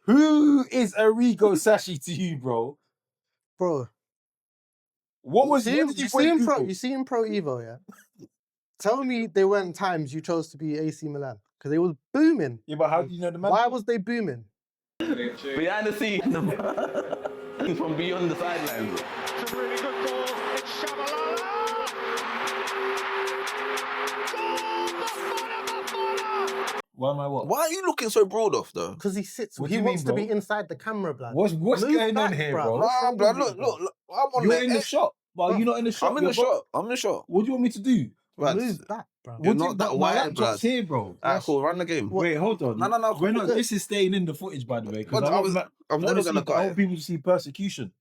Who is Arrigo Sashi to you, bro? Bro. What did you see in Pro Evo, yeah? Tell me there weren't times you chose to be AC Milan. Because they was booming. Yeah, but how do you know the man? Why was they booming? Behind the scenes from Beyond The Sidelines. It's a really good ball. It's Shabalala. Why am I what? Why are you looking so broad off though? Because he sits. What do He you wants mean, to be bro? inside the camera, blood. What's Move going on back, here, bruv. bro? What's Nah, wrong blood, with you, look, I'm on You're the in the edge. shop. Well, you're not in the shop. I'm in the shop. I'm in the shop. What do you want me to do? Right. Move back, bro. You're not that my wide, laptop's blood. here, bro. Alright, cool. Run the game. Wait, hold on. No. We're not. This is staying in the footage, by the way. But I I'm never gonna I cut want it. people to see persecution.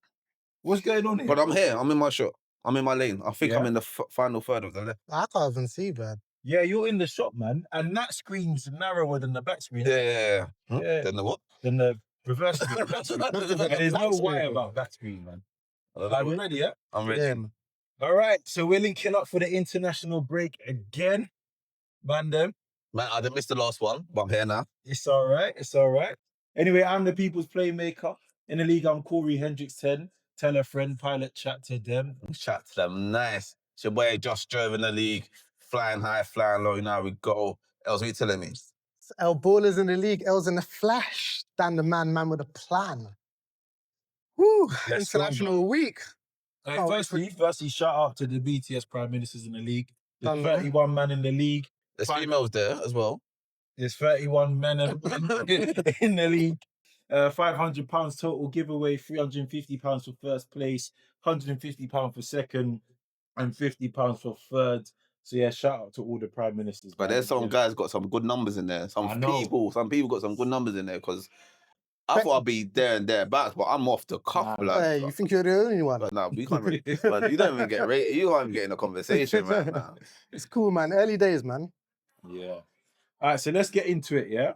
What's going on here? But I'm here. I'm in my shop. I'm in my lane. I think Yeah? I'm in the final third of the left. I can't even see, man. Yeah, you're in the shop, man. And that screen's narrower than the back screen. Yeah. Yeah. Then the what? Than the reverse screen. Black screen. And there's no Black why screen. about back screen, man. Are we ready, yeah? I'm ready. Yeah, man. All right, so we're linking up for the international break again. Man, Man, I didn't miss the last one, but I'm here now. it's all right. It's all right. Anyway, I'm the people's playmaker. In the league, I'm Corey Hendricks 10. Tell a friend, pilot chat to them. Chat to them. Nice. It's your boy Josh drove in the league. Flying high, flying low. Now we go. Else, what are you telling me? El Ballers in the league. El's in the flash. Dan the man with a plan. Woo! Let's go, International week. Right, Oh, firstly, shout out to the BTS Prime Ministers in the league. There's Done that. 31 man in the league. There's females there as well. There's 31 men in the league. £500 total giveaway, £350 for first place, £150 for second, and £50 for third. So yeah, shout out to all the prime ministers. But there's some guys got some good numbers in there. Some people got some good numbers in there because I thought I'd be there and thereabouts, but I'm off the cuff, blood. Hey, you think you're the only one? But no, we can't really. But you don't even get rated. You can't even get in a conversation, man. Nah. It's cool, man. Early days, man. Yeah. All right, so let's get into it, yeah?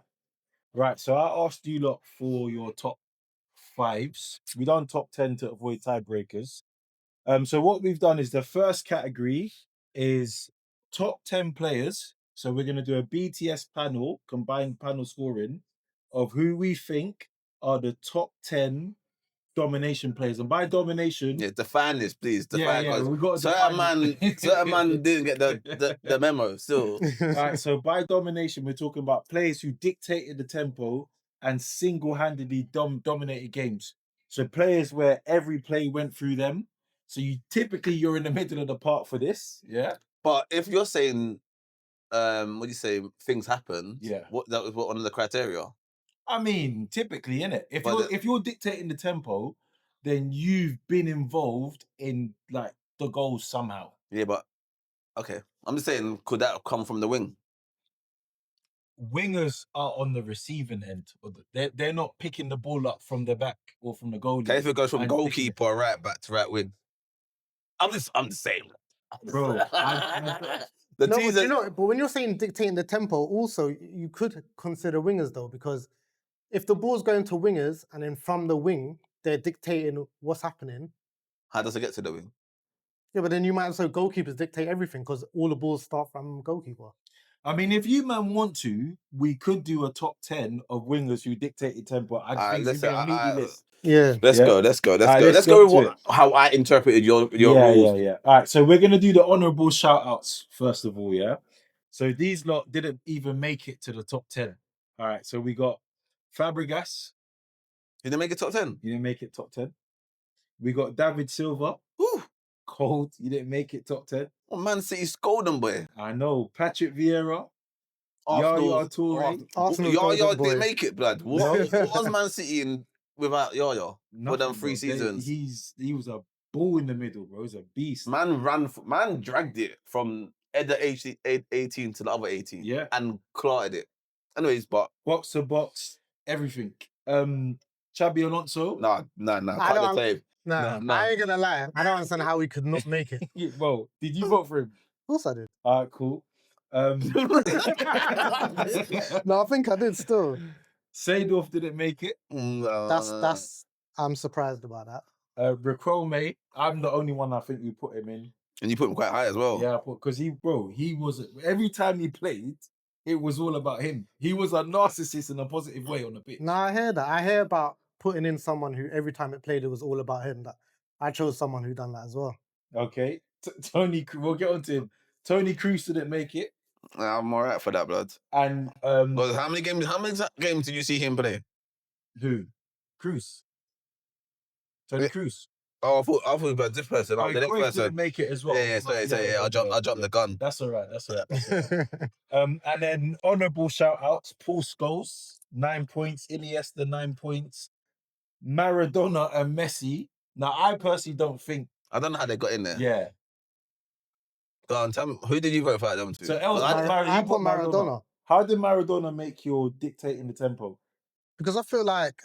Right, so I asked you lot for your top fives. We done top 10 to avoid tiebreakers. So what we've done is the first category is top 10 players. So we're going to do a BTS panel, combined panel scoring, of who we think are the top 10 domination players. And by domination... Yeah, define this, please. Define, yeah, we got to certain man didn't get the memo, still. All right, so by domination, we're talking about players who dictated the tempo and single-handedly dominated games. So players where every play went through them. So you're in the middle of the park for this, yeah? But if you're saying, what do you say, things happen, Yeah. That was one of the criteria? I mean, typically, innit? But If you're dictating the tempo, then you've been involved in like the goals somehow. Yeah, but okay. I'm just saying, could that come from the wing? Wingers are on the receiving end. They're not picking the ball up from the back or from the goalie. Okay, if it goes from and goalkeeper or right back to right wing. I'm just saying. Bro, The No, teams but, but when you're saying dictating the tempo, also you could consider wingers though, because if the ball's going to wingers and then from the wing they're dictating what's happening. How does it get to the wing? Yeah, but then you might also goalkeepers dictate everything because all the balls start from goalkeeper. I mean, if you man want to, we could do a top 10 of wingers who dictated tempo. I think it'd be a meaty list. Yeah. Let's go. Let's Let's go go with how I interpreted your rules. Yeah. All right, so we're going to do the honourable shout-outs first of all, yeah? So these lot didn't even make it to the top 10. All right, so we got Fabregas. You didn't make it top 10? You didn't make it top 10. We got David Silva. Whew. Cold. You didn't make it top 10. Oh, Man City's golden boy. I know. Patrick Vieira. Arsenal. Yaya Toure. Arsenal Yaya golden boy. didn't make it, blood. What was Man City in without Yaya for them 3 bro. seasons? He was a ball in the middle, bro. He's a beast. Man dragged it from the 18 to the other 18. Yeah. And clotted it. Anyways, but Box to box, everything. Xabi Alonso. Nah. I Cut the tape. Nah, Nah. I ain't gonna lie. I don't understand how we could not make it. Yeah, bro, did you vote for him? Of course I did. All right, cool. No, I think I did still. Seedorf didn't make it. That's I'm surprised about that. Riquelme, I'm the only one I think you put him in. And you put him quite high as well. Yeah, because he was every time he played, it was all about him. He was a narcissist in a positive way on the pitch. No, I hear that. I hear about putting in someone who every time it played, it was all about him. That I chose someone who done that as well. Okay. Tony, we'll get on to him. Tony Cruz didn't make it. I'm all right for that, blood. And Well, how many games did you see him play? who? Cruz. Tony Cruz. Oh, I thought about this person. Oh, the next Cruyff person didn't make it as well. Yeah, I jumped the gun. That's all right. And then honourable shout-outs. Paul Scholes, 9 points. Iniesta, 9 points. Maradona and Messi. Now, I personally don't think... I don't know how they got in there. Yeah. Go on, tell me, who did you vote for them to? So, I put Maradona. How did Maradona make your dictating the tempo? Because I feel like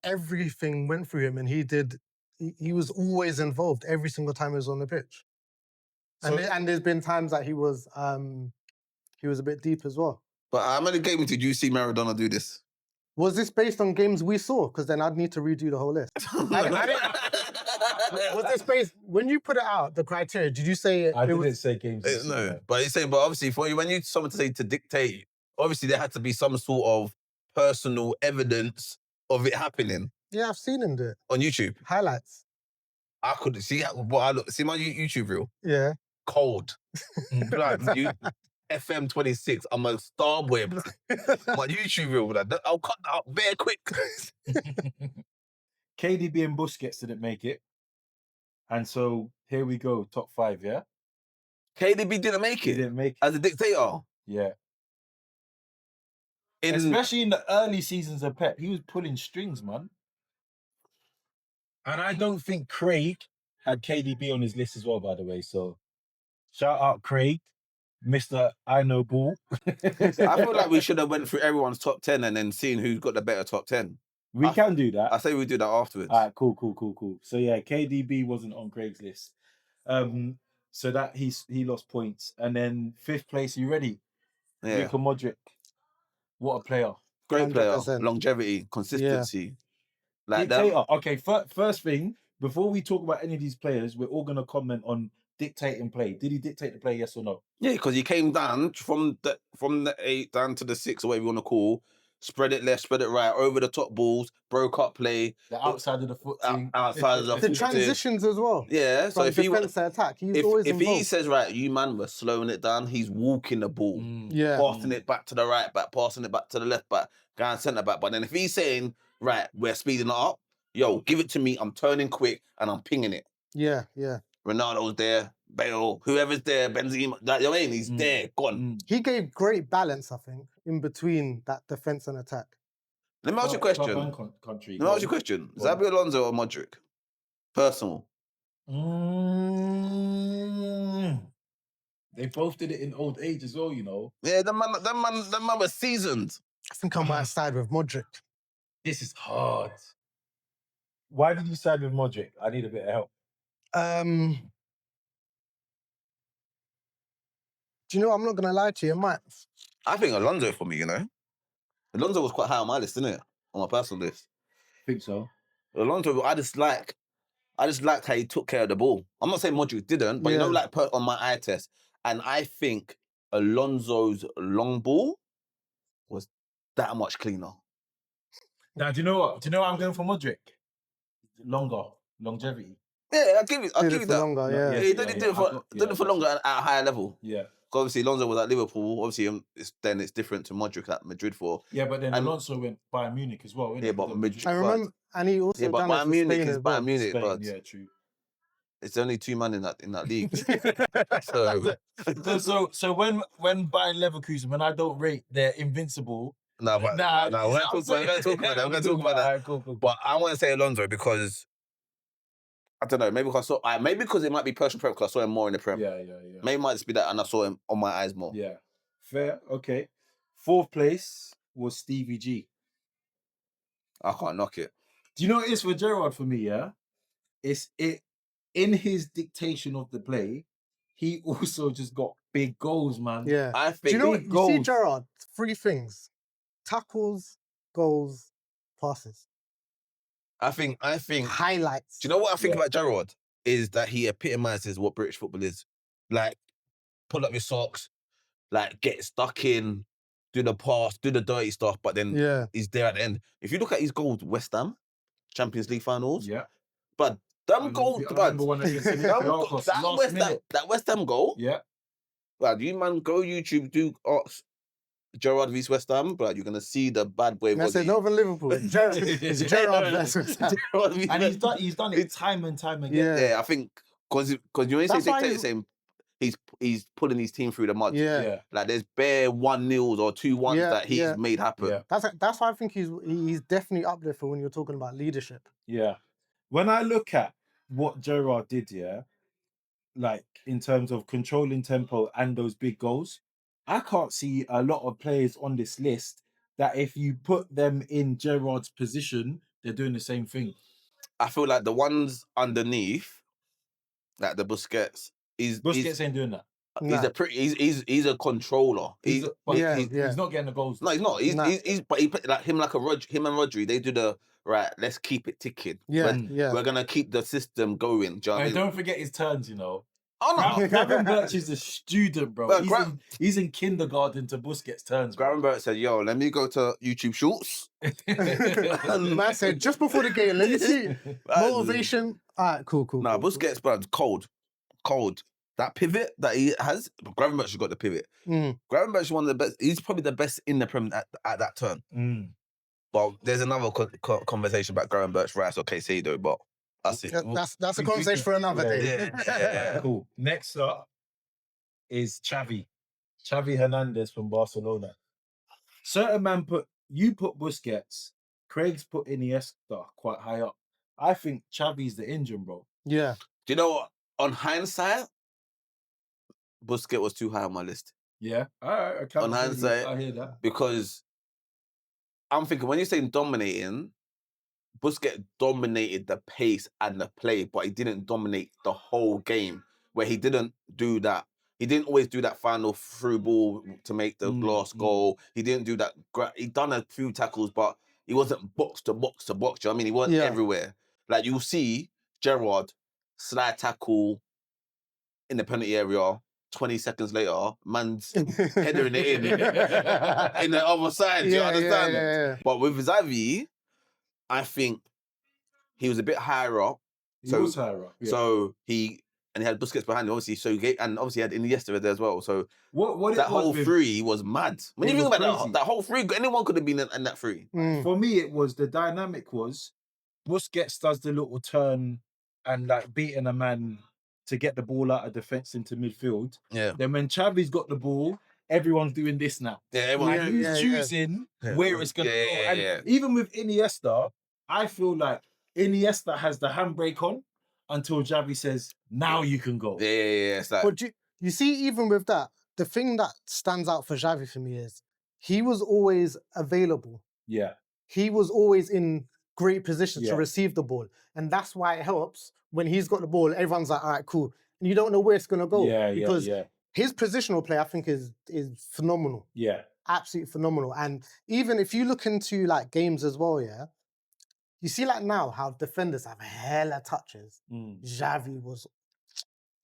everything went through him and he was always involved every single time he was on the pitch. So, And there's been times that he was a bit deep as well. But how many games did you see Maradona do this? Was this based on games we saw? Because then I'd need to redo the whole list. Was this based, when you put it out, the criteria, did you say I didn't say games. No, but he's saying, but obviously, when someone to say to dictate, obviously there had to be some sort of personal evidence of it happening. Yeah, I've seen him do it. On YouTube. Highlights. I could see what I look. See my YouTube reel? Yeah. Cold. FM 26. I'm a star boy. My YouTube reel. I'll cut that out very quick. KDB and Busquets didn't make it. And so here we go, top 5, yeah? KDB didn't make it? He didn't make it. As a dictator? Yeah. Especially in the early seasons of Pep, he was pulling strings, man. And I don't think Craig had KDB on his list as well, by the way. So shout out Craig, Mr. I Know Ball. I feel like we should have went through everyone's top 10 and then seen who's got the better top 10. We can do that. I say we do that afterwards. All right, cool. So yeah, KDB wasn't on Craig's list. So that he lost points. And then 5th place, you ready? Yeah. Luka Modric. What a player. Great player. 100%. Longevity, consistency. Yeah. Like Dictator. that. Okay, first thing, before we talk about any of these players, we're all going to comment on dictating play. Did he dictate the play, yes or no? Yeah, because he came down from the 8 down to the 6, or whatever you want to call, spread it left, spread it right, over the top balls, broke up play. The outside of the foot thing. Outside of the The foot transitions as well. Yeah, so From if he defense to attack, he's always if involved. he says, right, you man were slowing it down, he's walking the ball, Yeah. passing it back to the right back, passing it back to the left back, going centre back. But then if he's saying, right, we're speeding it up, yo, give it to me, I'm turning quick and I'm pinging it. Yeah. Ronaldo's there, Bale, whoever's there, Benzema, that, you know what I mean? He's there, gone. He gave great balance, I think, in between that defense and attack. Let me ask you a question. Let me ask you a question. Xabi Alonso or Modric? Personal. They both did it in old age as well, you know. Yeah, the man was seasoned. I think I might side with Modric. This is hard. Why did you side with Modric? I need a bit of help. Do you know, I'm not going to lie to you, Mike. I think Alonso for me, you know. Alonso was quite high on my list, isn't it? On my personal list. I think so. Alonso, I just liked how he took care of the ball. I'm not saying Modric didn't, but you know, like on my eye test. And I think Alonso's long ball was that much cleaner. Now, do you know what? I'm going for Modric? Longevity. Yeah, I'll give you that. Longer, yeah. He did it for longer at a higher level. Yeah. Obviously, Alonso was at Liverpool. Obviously, it's different to Modric at Madrid for. Yeah, but then Alonso went Bayern Munich as well. Yeah, but Madrid. I remember, and he also but done it Bayern for Munich Spain is as well. Bayern Munich, Spain, but yeah, true. it's only 2 men in that league. So when Bayern Leverkusen, when I don't rate, they're invincible. No, we're going to talk about that. We're going to talk about that. Right, cool. But I want to say Alonso because I don't know. Maybe because it might be personal preference because I saw him more in the Prem. Yeah. Maybe it might just be that, and I saw him on my eyes more. Yeah, fair. Okay. 4th place was Stevie G. I can't knock it. Do you know what it is for Gerrard for me? Yeah, it's in his dictation of the play. He also just got big goals, man. Yeah. I think. Do you know what? goals. You see Gerrard, 3 things. Tackles, goals, passes. I think. Highlights. Do you know what I think about Gerrard? Is that he epitomizes what British football is. Like, pull up your socks, like, get stuck in, do the pass, do the dirty stuff, but then Yeah. he's there at the end. If you look at his goals, West Ham, Champions League finals, Yeah. but them goals, I but remember one against Olympiacos, last minute. That West Ham goal, Yeah. but you man go YouTube, do ask Gerrard vs West Ham, but you're gonna see the bad boy. And I said, Northern Liverpool. It's Gerrard versus West Ham. And he's done it time and time again. Yeah. Yeah, I think because you know, That's say why dictator he's- saying he's pulling his team through the mud. Yeah. Yeah. Like there's bare 1-0s or 2-1s Yeah, that he's yeah. made happen. Yeah. That's why I think he's definitely up there for when you're talking about leadership. Yeah. When I look at what Gerrard did, yeah, like in terms of controlling tempo and those big goals, I can't see a lot of players on this list that if you put them in Gerrard's position, they're doing the same thing. I feel like the ones underneath, like the Busquets, Busquets ain't doing that. he's a controller. He's Yeah. not getting the goals. No, he's not. He's Nah. but he like him like him and Rodri. They do the right. Let's keep it ticking. Yeah, We're, yeah. We're gonna keep the system going. Do you know what I And mean? don't forget his turns, you know. Oh no, Gravenberch is a student, bro. But He's in kindergarten to Busquets' turns. bro. Gravenberch said, "Yo, let me go to YouTube Shorts." Man said just before the game, let me see motivation. All right, cool. Nah, cool. Busquets, bro, cold. That pivot that he has, Gravenberch has got the pivot. Mm. Gravenberch is one of the best. He's probably the best in the Prem at that turn. Mm. But there's another conversation about Gravenberch, Rice, or Caicedo, but that's it. That's a conversation for another day. Yeah. Cool. Next up is Xavi Hernandez from Barcelona. Certain man put Busquets, Craig's put Iniesta quite high up. I think Xavi's the engine, bro. Yeah. Do you know what? On hindsight, Busquets was too high on my list. Yeah. All right. I can't On hindsight, I hear that. because I'm thinking when you're saying dominating, Busquets dominated the pace and the play, but he didn't dominate the whole game. Where he didn't do that. He didn't always do that final through ball to make the last goal. He didn't do that. He done a few tackles, but he wasn't box to box to box. Do you know what I mean? He wasn't everywhere. Like you'll see Gerrard slide tackle in the penalty area. 20 seconds later, man's headering it in the other side. Do you understand? Yeah. But with Xavi, I think he was a bit higher up. He was higher up. Yeah. So he had Busquets behind him, obviously. So and obviously he had Iniesta there as well. So what that whole three was mad. When you think about that whole three, anyone could have been in that three. Mm. For me, it was the dynamic was Busquets does the little turn and like beating a man to get the ball out of defense into midfield. Yeah. Then when Xavi's got the ball, everyone's doing this now. Yeah, everyone. And he's choosing where it's gonna go. And even with Iniesta, I feel like Iniesta has the handbrake on until Xavi says, "Now you can go." Yeah. It's like, But you see, even with that, the thing that stands out for Xavi for me is he was always available. Yeah. He was always in great position Yeah. to receive the ball. And that's why it helps when he's got the ball, everyone's like, all right, cool. And you don't know where it's going to go. Because his positional play, I think, is phenomenal. Yeah. Absolutely phenomenal. And even if you look into like games as well, you see like now how defenders have hella touches. Xavi was,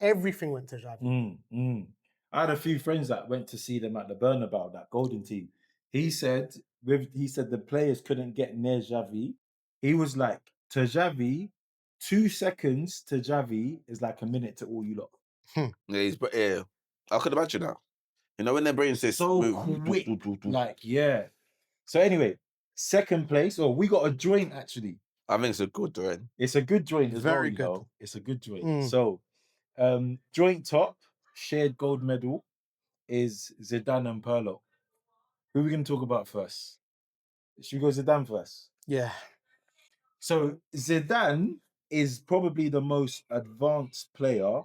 everything went to Xavi. I had a few friends that went to see them at the Bernabeu, that golden team. He said the players couldn't get near Xavi. He was like, to Xavi, 2 seconds to Xavi is like a minute to all you lot. Yeah, I could imagine that. You know, when their brain says So quick. Like, yeah. So anyway, second place. Oh, we got a joint actually. I think it's a good joint. It's a good joint as Very well, good. you know. It's a good joint. Mm. So, joint top, shared gold medal is Zidane and Pirlo. Who are we going to talk about first? Should we go Zidane first? Yeah. So Zidane is probably the most advanced player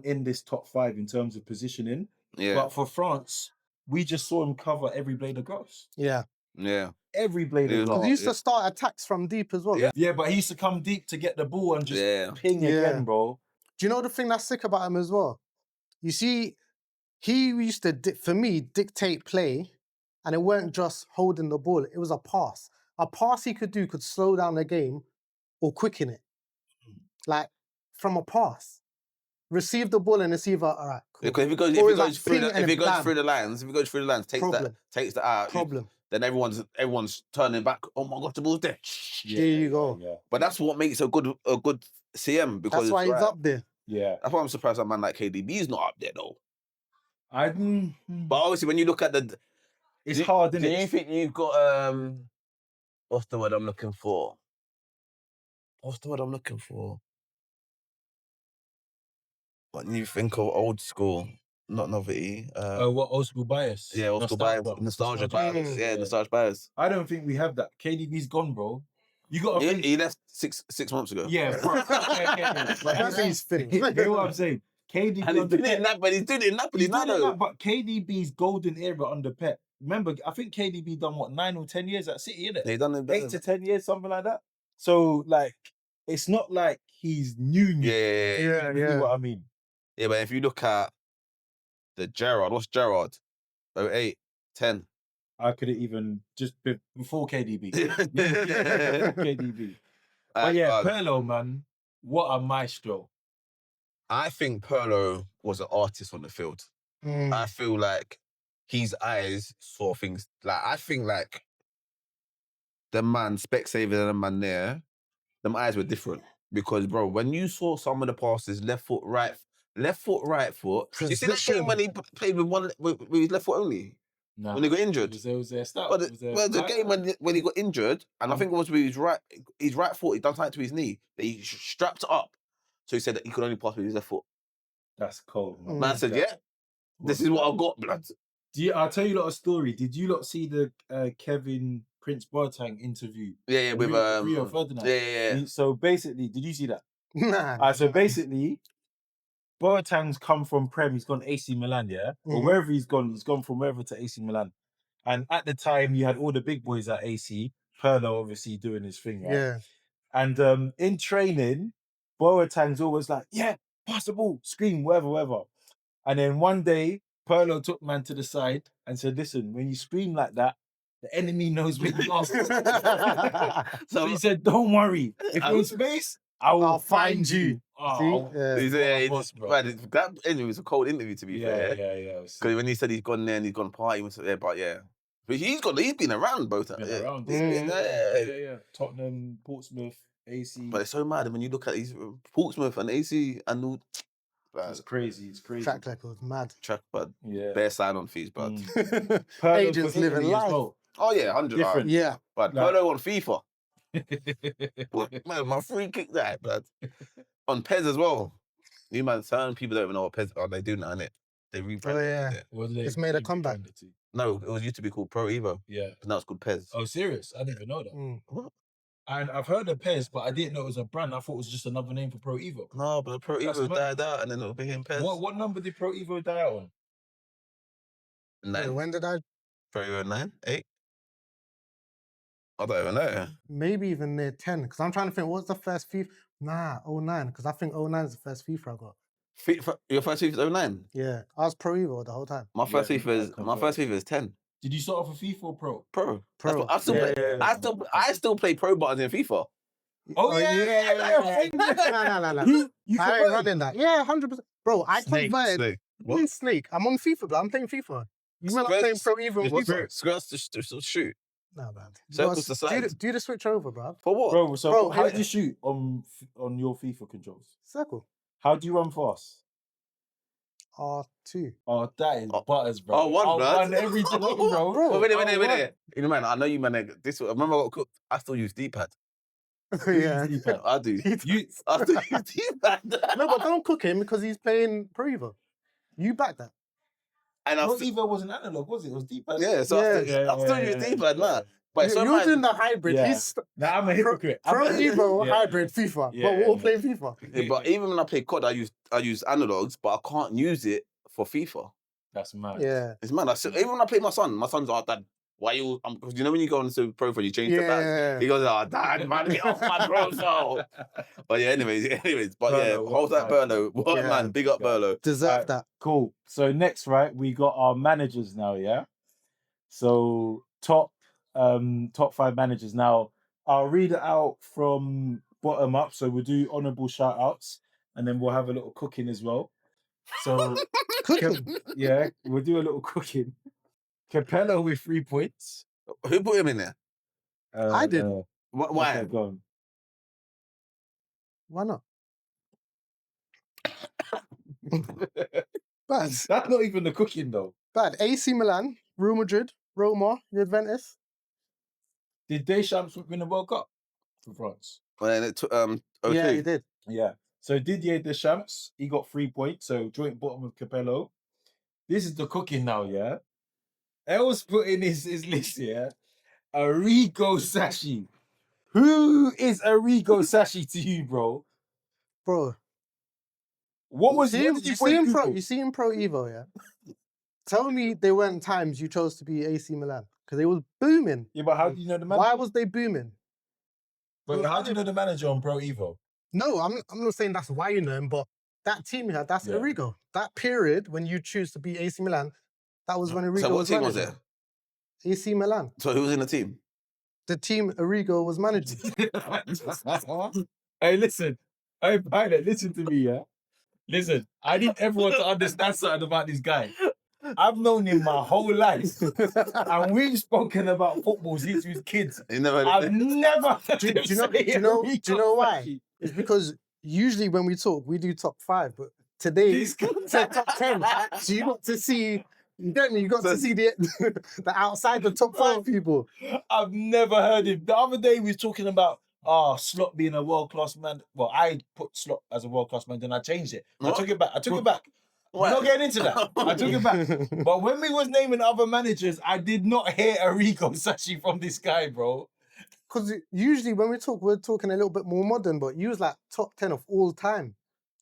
in this top 5 in terms of positioning. Yeah. But for France, we just saw him cover every blade of grass. Yeah. Yeah. Every blade of Oh, grass. He used to start attacks from deep as well. Yeah. Yeah, but he used to come deep to get the ball and just ping again, bro. Do you know the thing that's sick about him as well? You see, he used to, for me, dictate play, and it weren't just holding the ball. It was a pass. A pass he could do could slow down the game or quicken it. Like, from a pass. receive the ball and it's either all right. Cool. Because if he goes, Or if he it's goes like through, ping the, and if he then goes bam. through the lines, takes that out. Problem. Then everyone's turning back. Oh my God, the ball's there. There you go. Yeah. But that's what makes a good CM because That's why he's up there. Yeah. That's why I'm surprised a man like KDB is not up there though. But But obviously, when you look at it's hard, do isn't it? you think you've got what's the word I'm looking for? When you think of old school, not novelty. What old school bias? Yeah, old school bias, nostalgia bias. Yeah, nostalgia bias. I don't think we have that. KDB's gone, bro. You got to think. He left six months ago. Yeah, bro. That's he's finished. You know what I'm saying? KDB And he's doing it in Napoli. He's doing it in Napoli now, though. But KDB's golden era under Pep. Remember, I think KDB done what 9 or 10 years at City, innit? He done it 8 to 10 years, something like that. So like, it's not like he's new. Yeah. You know what I mean? Yeah, but if you look at the Gerrard, what's Gerrard? 08, 10. I could have even just before KDB. Before KDB. But yeah, Pirlo, man, what a maestro. I think Pirlo was an artist on the field. I feel like his eyes saw things. Like, I think like the man, Specsavers and the man there, them eyes were different. Because, bro, when you saw some of the passes, left foot, right foot. You see that game when he played with his left foot only? Nah. When he got injured? It was their start. But the game when he got injured, and I think it was with his right foot, he done something to his knee, that he strapped it up. So he said that he could only pass with his left foot. That's cold, man. Man said, yeah, this is what I've got, blood. I'll tell you a lot of story. Did you lot see the Kevin Prince Boateng interview? Yeah, with Rio Ferdinand. Yeah. So basically, did you see that? Nah. So basically, Boateng's come from Prem. He's gone AC Milan, yeah, or wherever he's gone from wherever to AC Milan. And at the time, you had all the big boys at AC. Pirlo obviously doing his thing, right? Yeah. And in training, Boateng's always like, yeah, pass the ball, scream, whatever. And then one day, Pirlo took man to the side and said, listen, when you scream like that, the enemy knows where you are. So he said, don't worry. If you're in space, I'll find you. See? That interview was a cold interview, to be fair. Yeah. Because when he said he's gone there and he's gone party, but yeah. But he's been around both. Yeah. Tottenham, Portsmouth, AC. But it's so mad when you look at these Portsmouth and AC and all. It's crazy. Track record, mad. Bud. Yeah. Bare sign-on fees, bud. Agents living life. Well. Oh yeah, 100. Different. Yeah. But Pirlo on FIFA. Man, my free kick that, blood. On PES as well. You man, certain people don't even know what PES are. They do now, innit? They rebranded it. It's made a comeback. No, it used to be called Pro Evo. Yeah. But now it's called PES. Oh, serious? I didn't even know that. What? And I've heard of PES, but I didn't know it was a brand. I thought it was just another name for Pro Evo. No, but Pro Evo died out and then it became PES. What number did Pro Evo die out on? 9. Wait, when did I? Pro Evo 9? 8? I don't even know. Maybe even near 10. Because I'm trying to think, what's the first FIFA? Nah, 09. Because I think 09 is the first FIFA I got. Your first FIFA is 09? Yeah. I was Pro Evo the whole time. My first FIFA is 10. Did you start off with FIFA or Pro? Pro. Pro. I still play pro buttons in FIFA. Oh, yeah. No. You I ain't running that. Yeah, 100%. Bro, I converted. Snake. What is Snake? I'm on FIFA, but I'm playing FIFA. You mean I'm playing Pro Evo on FIFA? Skirts to shoot. No, man. Circles to slide. Do the switch over, bro. For what? Bro, so Bro, how do you shoot on your FIFA controls? Circle. How do you run fast? R2. Oh, that is butters, bro. R1 every time, bro. Bro. Wait. You know, man, I know you, man. I remember I got cooked. I still use D-pad. Yeah. I do. I still use D-pad. No, but don't cook him because he's playing Pro Evo. You back that. And Pro Evo wasn't analog, was it? It was D-pad. Yeah, so I still use D-pad now. But you're doing the hybrid. Yeah. He's Nah, I'm a hypocrite. Pro Evo hybrid FIFA. Yeah, but we're all playing FIFA. Yeah, but even when I play COD, I use analogs, but I can't use it for FIFA. That's mad. Yeah. It's mad. Even when I play my son's like, Dad, why you? Because you know when you go onto profile, you change the back. He goes, oh, Dad, man, get off my profile. But yeah, anyways. But Pirlo, yeah, hold that Pirlo. What man, big up Pirlo. Deserve that. Cool. So next, right, we got our managers now, yeah? So top 5 managers. Now, I'll read it out from bottom up. So we'll do honourable shout-outs. and then we'll have a little cooking as well. So Cooking. yeah, we'll do a little cooking. Capello with 3 points. Who put him in there? I did. Why? Okay, go on. Why not? Bad. That's not even the cooking though. Bad. AC Milan, Real Madrid, Roma, Juventus. Did Deschamps win the World Cup for France? And it took 02. Yeah, he did. Yeah. So Didier Deschamps, he got 3 points. So joint bottom with Capello. This is the cooking now, yeah. Els put in his list, yeah. Arrigo Sacchi. Who is Arrigo Sacchi to you, bro? Bro. What did you You put see in him Google? you see him Pro Evo, yeah? Tell me there weren't times you chose to be AC Milan. Because they was booming. Yeah, but how do you know the manager? Why was they booming? But how do you know the manager on Pro Evo? No, I'm not saying that's why you know him, but that team you had, that's Yeah. Arrigo. That period when you choose to be AC Milan, that was when Arrigo So what was team was manager. it? AC Milan. So who was in the team? The team Arrigo was managing. Hey, listen. Hey, Pilot, listen to me, yeah? Listen, I need everyone to understand something about this guy. I've known him my whole life. And we've spoken about football since we was kids. You never. I've never heard Do him you know say Arrigo why? Sacchi. It's because usually when we talk, we do top 5, but today This guy- it's a top 10. So you got to see, you get me? You got to see the outside the top 5 people. I've never heard him. The other day we was talking about Slot being a world-class man. Well, I put Slot as a world-class man, then I changed it. I What? took it back. We're What? not getting into that. I took it back. But when we was naming other managers, I did not hear Arrigo Sacchi from this guy, bro. Because usually when we talk, we're talking a little bit more modern, but you was like top 10 of all time.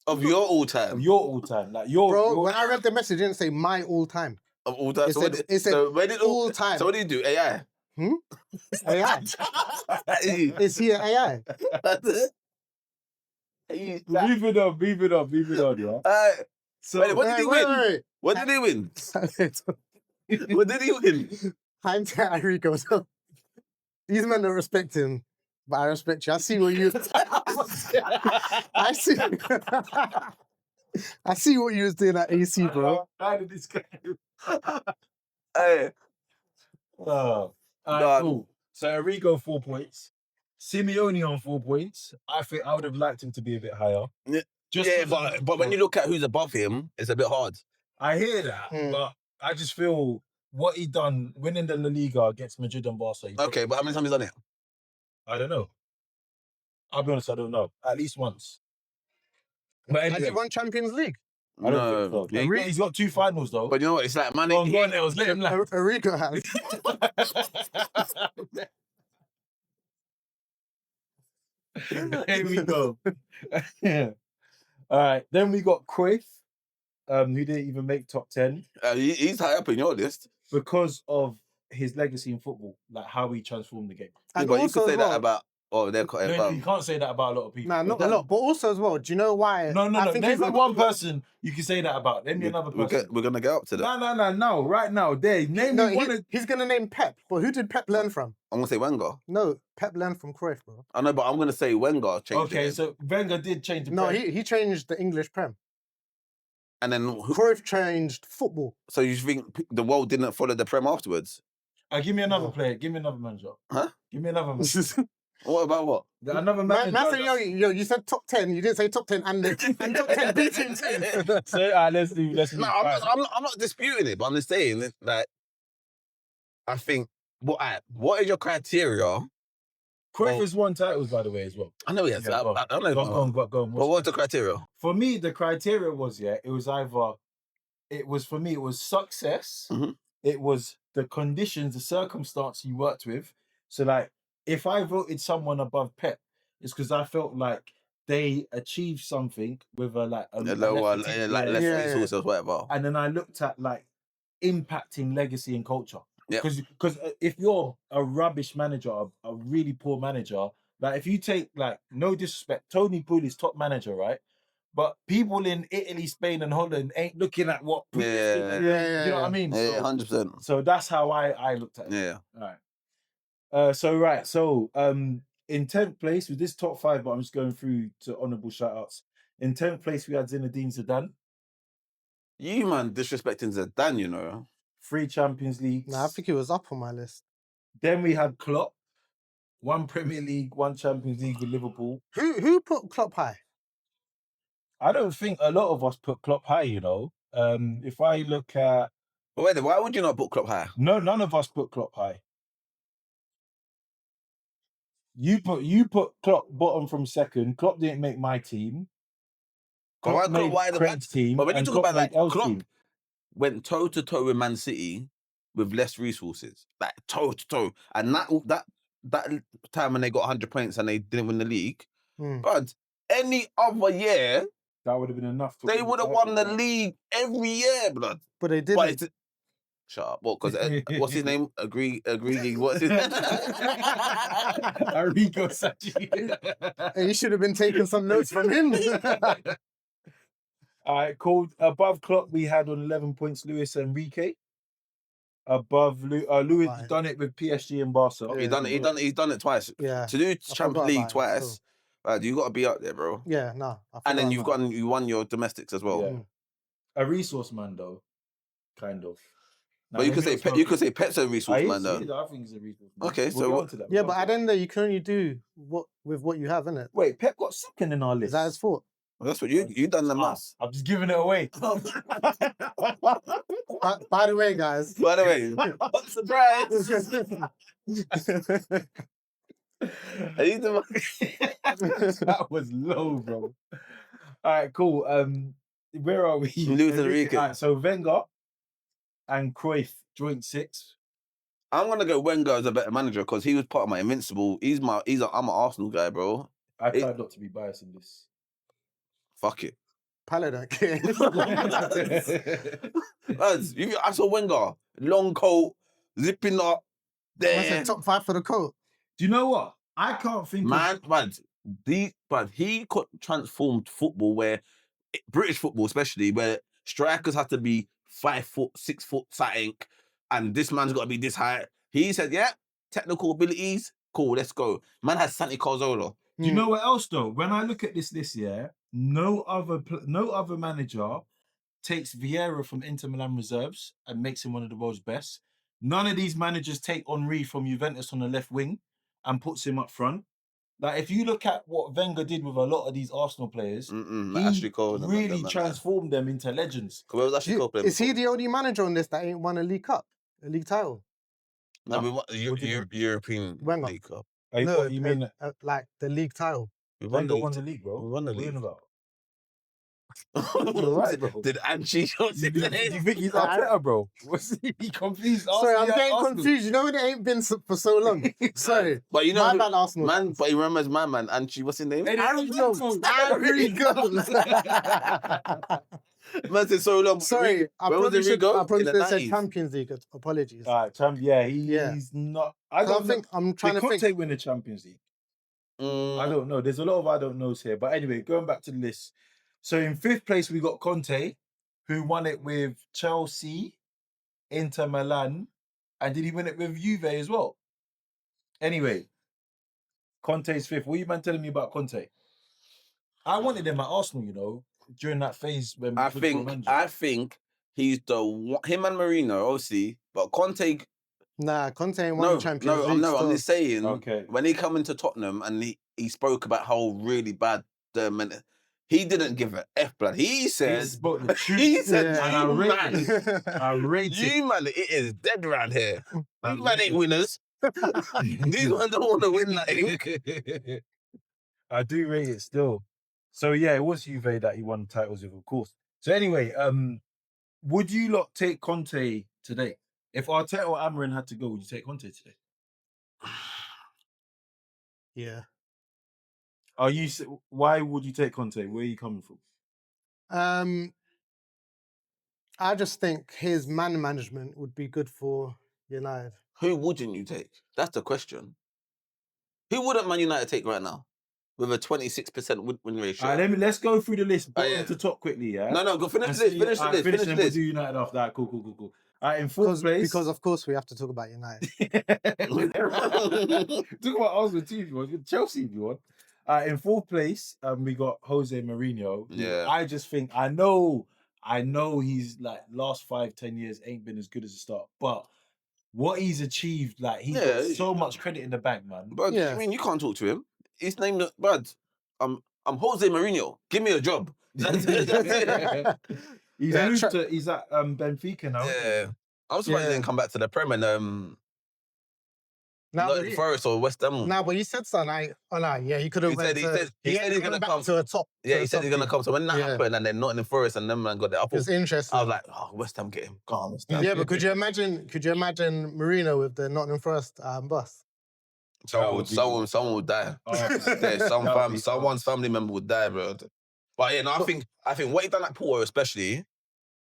Of your all time. Your all-time. Like your Bro, when I read the message, it didn't say my all time. Of all time. It So said, what it said so where did all time. So what do you do? AI. AI. Is he an AI? moving on, yeah. So Wait, what did he win? Wait. What did he win? What did he win? Hindsight, Arrigo. These men don't respect him, but I respect you. I see what you. I see. I see what you was doing at AC, bro. How did this guy? Hey, Oh, all right, Done. cool. So Arrigo 4 points. Simeone on 4 points. I think I would have liked him to be a bit higher. Yeah. Just yeah, 'cause but when you look at who's above him, it's a bit hard. I hear that, but I just feel what he done winning the La Liga against Madrid and Barca. Okay, but how many times he's done it? I don't know. I'll be honest, I don't know. At least once. But Has he anyway, won Champions League? I don't think so. Yeah, He's got 2 finals though. but you know what? It's like man. Go on, Els, let him laugh. Arrigo has. Here we go. All right, then we got Cruyff, who didn't even make top 10 He's high up in your list. because of his legacy in football, like how he transformed the game. Yeah, And but you also could say as that well- about. Oh, they're quite. No, you can't say that about a lot of people. Nah, not a lot. But also as well, do you know why? No. I think Name he's me one person you can say that about. Name me another person. We're gonna get up to that. No, right now. There, name No, me one. he's gonna name Pep. But who did Pep learn from? I'm gonna say Wenger. No, Pep learned from Cruyff, bro. I know, but I'm gonna say Wenger changed. Okay, it. so Wenger did change the No, Prem. he changed the English Prem. And then, Cruyff changed football. so you think the world didn't follow the Prem afterwards? Give me another No. player. Give me another manager. Huh? Give me another manager. What about what? Another Man, manager. yo, you said top 10. You didn't say top 10 and top 10 B team too. So, let's do. No, I'm not disputing it, but I'm just saying that, like, I think what is your criteria? Cruyff Well- has won titles, by the way, as well. I know he has. Yeah, I don't know. Go on. But what's the criteria? For me, the criteria was, it was either, it was success, Mhm. it was the conditions, the circumstance you worked with. So, like, if I voted someone above Pep, it's because I felt like they achieved something with a Lower, less like less Yeah, yeah. resources, whatever. and then I looked at like impacting legacy and culture. Yeah. Because if you're a rubbish manager, a really poor manager, like if you take like no disrespect, Tony Pulis top manager, right? But people in Italy, Spain, and Holland ain't looking at what. Pulis did. Yeah. You know what I mean? Yeah, 100%. So that's how I looked at it. Yeah. All right. So in 10th place with this top 5, but I'm just going through to honourable shout outs. In 10th place, we had Zinedine Zidane. You, man, disrespecting Zidane, you know. 3 Champions Leagues. Nah, I think he was up on my list. Then we had Klopp. 1 Premier League, 1 Champions League with Liverpool. Who put Klopp high? I don't think a lot of us put Klopp high, you know. If I look at... But wait, why would you not put Klopp high? No, none of us put Klopp high. You put Klopp bottom from second. Klopp didn't make my team. Klopp made Craig's team. But when you and talk Klopp about like made El's Klopp team. went toe to toe with Man City with less resources, like toe to toe, and that time when they got 100 points and they didn't win the league, but any other year that would have been enough. They would have won the league every year, blood. But they didn't. Shut up. What? Because what's his name? Agree. What's his name? Arrigo Sacchi. And you should have been taking some notes from him. All right, cool. Above Klopp, we had on 11 points Luis Enrique. Above Luis done it with PSG and Barca. Yeah, he's done it twice. Yeah. To do Champions League twice, you got to be up there, bro. Yeah, no. And then you won your domestics as well. Yeah. A resource man, though, kind of. Now, but you could say Pep's a resource man, though. I think he's a resource man. Okay, so yeah, but at the end of the day, you can only do what you have, innit? Wait, Pep got second in our list. Is that his fault? Well, that's what you done the maths. I'm just giving it away. By the way, guys. By the way, surprise! That was low, bro. All right, cool. Where are we? Luis Enrique. All right, so Wenger and Cruyff joint 6. I'm gonna go Wenger as a better manager because he was part of my Invincible. I'm an Arsenal guy, bro. I tried not to be biased in this. Fuck it. Palo don't care. I saw Wenger, long coat, zipping up there. That's a top 5 for the coat. Do you know what? I can't think but he transformed football where British football especially where strikers had to be 5 foot, 6 foot something, and this man's got to be this high. He said, yeah, technical abilities, cool, let's go. Man has Santi Cazorla. Do you know what else though? When I look at this year, no other manager takes Vieira from Inter Milan reserves and makes him one of the world's best. None of these managers take Henry from Juventus on the left wing and puts him up front. Like if you look at what Wenger did with a lot of these Arsenal players, he really transformed them into legends. Is he the only manager on this that ain't won a League Cup, a league title? No, we won European Wenger. League Cup. No, what you mean like the league title? We won the league, bro. We won the league. Right, bro. Did Anchi? You think he's Arteta, bro? Was he confused? Sorry, I'm getting confused. You know when it ain't been for so long. Sorry, but you know, my man Arsenal. Man, but he remembers my man Anchi. What's his name? Arrigo. Man said so long. Sorry, I probably should have said Champions League. Apologies. He's not. I'm trying to think. Conte win the Champions League. I don't know. There's a lot of I don't knows here. But anyway, going back to the list. So in 5th place, we got Conte, who won it with Chelsea, Inter Milan, and did he win it with Juve as well? Anyway, Conte's 5th. What are you man telling me about Conte? I wanted him at Arsenal, you know, during that phase when I think he's him and Mourinho, obviously, but Conte. Nah, Conte ain't won the Champions League. No, I'm just saying. Okay. When he come into Tottenham and he spoke about how really bad he didn't give an F, blood. He said, he said, and I rate it. You man, it is dead around here. You man ain't winners. These ones don't want to win nothing. I do rate it still. So yeah, it was Juve that he won titles with, of course. So anyway, would you lot take Conte today? If Arteta or Amorim had to go, would you take Conte today? Yeah. Why would you take Conte? Where are you coming from? I just think his man management would be good for United. Who wouldn't you take? That's the question. Who wouldn't Man United take right now? With a 26% win ratio. All right, let's go through the list bottom to top quickly, yeah? No, go finish the list. Finish the list. We'll do United after that. Cool. All right, in 4th place. Because, of course, we have to talk about United. Talk about Arsenal too if you want. Chelsea if you want. In fourth place, we got Jose Mourinho. who Yeah. I just think I know he's like last 5-10 years ain't been as good as the start, but what he's achieved, like he's got so much credit in the bank, man. But I mean, you can't talk to him. His name, Bud. I'm Jose Mourinho. Give me a job. That's it. He's moved to. He's at Benfica now. Yeah. I was surprised he didn't come back to the Prem and Forest or West Ham. No, but he said something. He could have. He said he's gonna come to a top. Yeah, he said he's gonna come. So when that happened, and then Nottingham Forest and them man got there, it's interesting. I was like, oh, West Ham get him. Go on, West Ham. Yeah, but could you imagine Mourinho with the Nottingham Forest bus? Someone would die. Someone's family member would die, bro. But yeah, no, I think what he done at Porto, especially,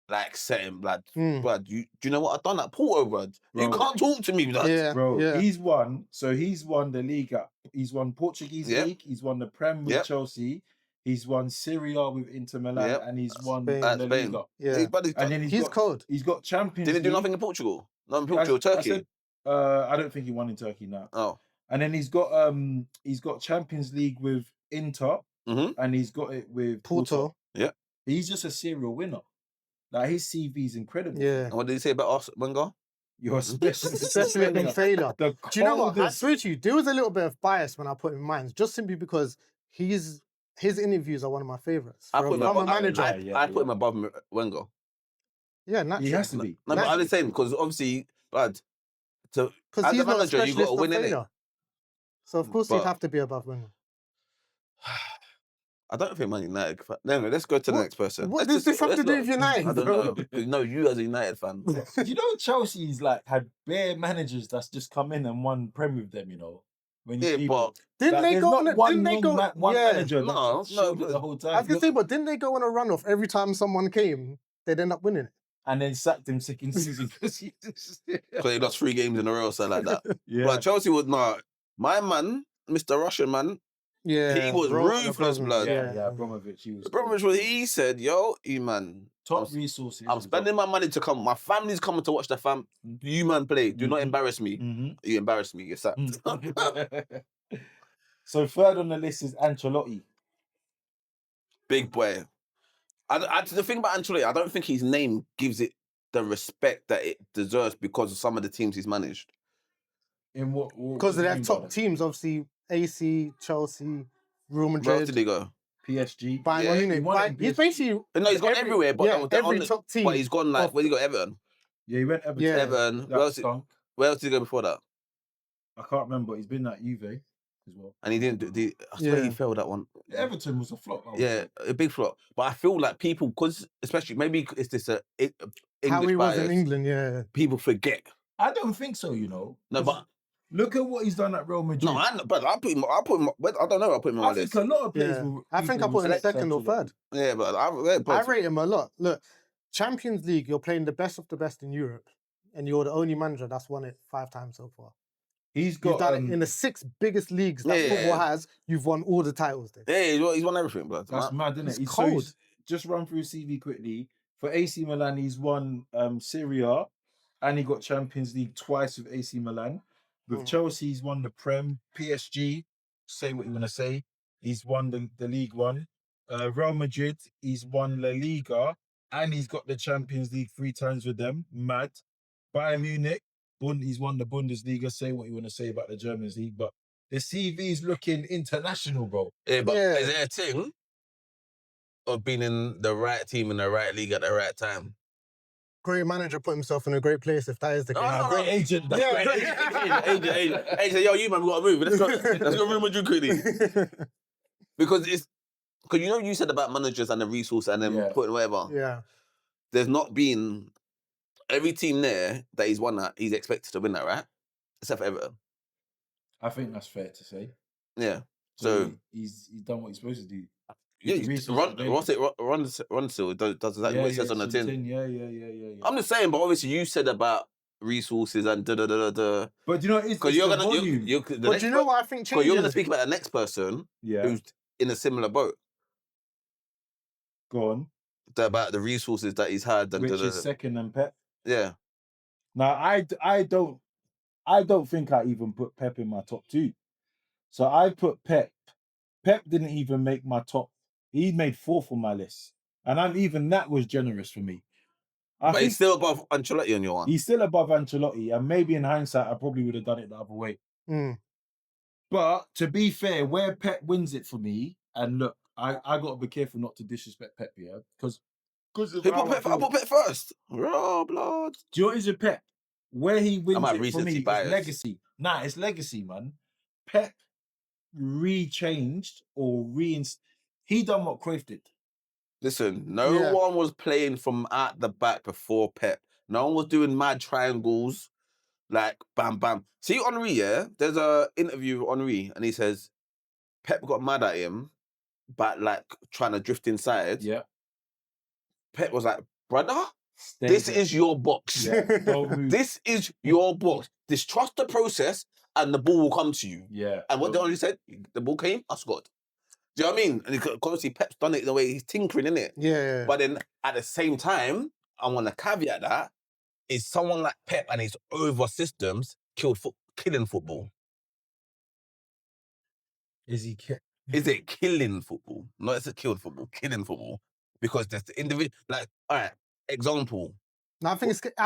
like setting, blood. Do you know what I've done at Porto, blood? You can't talk to me, blood. Yeah, bro. Yeah. He's won the Liga. He's won Portuguese League. He's won the Prem with Chelsea. He's won Serie A with Inter Milan, and he's won La Liga. Yeah, and then he's cold. He's got Champions. Did he do League. nothing in Portugal? Not in Portugal, Turkey. I don't think he won in Turkey now. Oh. And then he's got Champions League with Inter, and he's got it with Porto. Yeah, he's just a serial winner. Like his CV is incredible. Yeah. And what did he say about us, Wenger? You're a specialist in failure. Do you know what? I swear to you, there was a little bit of bias when I put him in mind, just simply because his interviews are one of my favorites. I put him above Wenger. Yeah, naturally. He has to be. No, but I'm just saying because obviously, blood. Because he's a manager, you got to win it. So of course he'd have to be above Wenger. I don't think Man United. Anyway, let's go to the next person. What does this have to do with United? I don't know. No, you as a United fan. You know, Chelsea's like had bare managers that's just come in and won Prem with them. You know, when but didn't they go on? One manager no, the whole time. I was gonna say, but didn't they go on a run off every time someone came? They'd end up winning it. And then sacked him second season because he lost 3 games in a row or something like that. Yeah. But Chelsea was not. My man, Mr. Russian man. Yeah, he was ruthless, blood. Yeah, Abramovich. He said, "Yo, you man, top resources. I'm spending my money to come. My family's coming to watch the You man play. Do not embarrass me. You embarrass me. You're sacked." So third on the list is Ancelotti. Big boy. The thing about Ancelotti, I don't think his name gives it the respect that it deserves because of some of the teams he's managed. In what? Because they have top teams, obviously. AC, Chelsea, Real Madrid. Where else did he go? PSG. Bayern Munich. He's basically... No, he's gone everywhere. But every top team. But he's gone like... Where did he go? Everton? Yeah, he went Everton. Yeah. Everton. Where else did he go before that? I can't remember. He's been at Juve as well. And he didn't do... I swear he failed that one. Everton was a flop. Yeah, a big flop. But I feel like people... Because especially... Maybe it's this... English how he was bias, in England, yeah. People forget. I don't think so, you know. No, but... Look at what he's done at Real Madrid. No, but I put him. I don't know. I put him on my list. I think a lot of players. I think I put him second or third. Yeah, but I rate him a lot. Look, Champions League, you're playing the best of the best in Europe, and you're the only manager that's won it 5 times so far. You've done it in the 6 biggest leagues that football has. You've won all the titles there. Yeah, he's won everything, bro. That's mad, isn't it? He's cold. So just run through CV quickly. For AC Milan, he's won Serie A, and he got Champions League twice with AC Milan. With Chelsea, he's won the Prem. PSG, say what you want to say. He's won the League One. Real Madrid, he's won La Liga, and he's got the Champions League 3 times with them. Mad. Bayern Munich, he's won the Bundesliga. Say what you want to say about the Germans League, but the CV is looking international, bro. Yeah, but is there a thing of being in the right team in the right league at the right time? Great manager put himself in a great place if that is the case. Great agent. Agent. Yo, you man, we got to move. Let's go Real Madrid quickly. Because you said about managers and the resource and then putting whatever. Yeah. There's not been every team there that he's won that, he's expected to win that, right? Except for Everton. I think that's fair to say. Yeah. So he's done what he's supposed to do. Yeah, run still does exactly what it says on the tin. Yeah. I'm just saying, but obviously you said about resources and da. But you know, because you're gonna but you know what I think changes? Because you're gonna speak about the next person, who's in a similar boat. Go on. About the resources that he's had, and which is second and Pep. Yeah. Now I don't think I even put Pep in my top 2. So I put Pep Pep didn't even make my top. He made 4th on my list, and even that was generous for me. I But think he's still above Ancelotti on your one. he's still above Ancelotti, and maybe in hindsight, I probably would have done it the other way. But to be fair, where Pep wins it for me, and look, I got to be careful not to disrespect Pep here, because Who put Pep? I put Pep first. Raw blood. Do you know what is with Pep? Where he wins might it for recency me bias. is legacy. Nah, it's legacy, man. Pep rechanged or he done what Cruyff did. Listen, no one was playing from at the back before Pep. No one was doing mad triangles, like bam, bam. See Henry, yeah? There's a interview with Henry, and he says Pep got mad at him, but like trying to drift inside. Yeah. Pep was like, brother, this is your box. Yeah, don't move. This is your box. Distrust the process, and the ball will come to you. Yeah. And what Henry said, the ball came, I scored. Do you know what I mean? And obviously Pep's done it the way he's tinkering, innit? Yeah. But then at the same time, I want to caveat that is someone like Pep and his over systems killing football. Is it killing football? No, it's a killed football, killing football. Because there's the individual, like, all right, example. No, I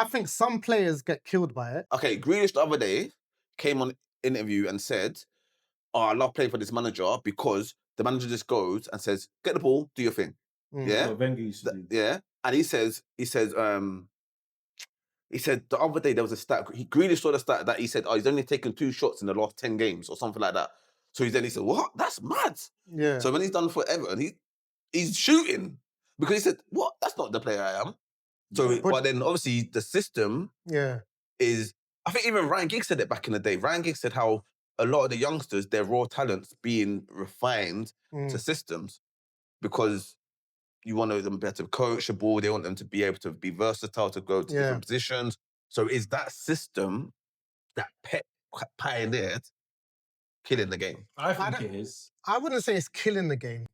think some players get killed by it. Okay, Grealish the other day came on interview and said, "Oh, I love playing for this manager because the manager just goes and says, get the ball, do your thing." Yeah. What Wenger used to do. Yeah. And he said the other day there was a stat. Grealish saw the stat that he said, "Oh, he's only taken 2 shots in the last 10 games or something like that." So he said, "What? That's mad." Yeah. So when he's done for Everton, he's shooting because he said, "What? That's not the player I am." So, but then obviously the system is. I think even Ryan Giggs said it back in the day. Ryan Giggs said how a lot of the youngsters, their raw talents being refined to systems because you want them to be able to coach the ball. They want them to be able to be versatile, to go to different positions. So is that system that Pep pioneered killing the game? I think it is. I wouldn't say it's killing the game.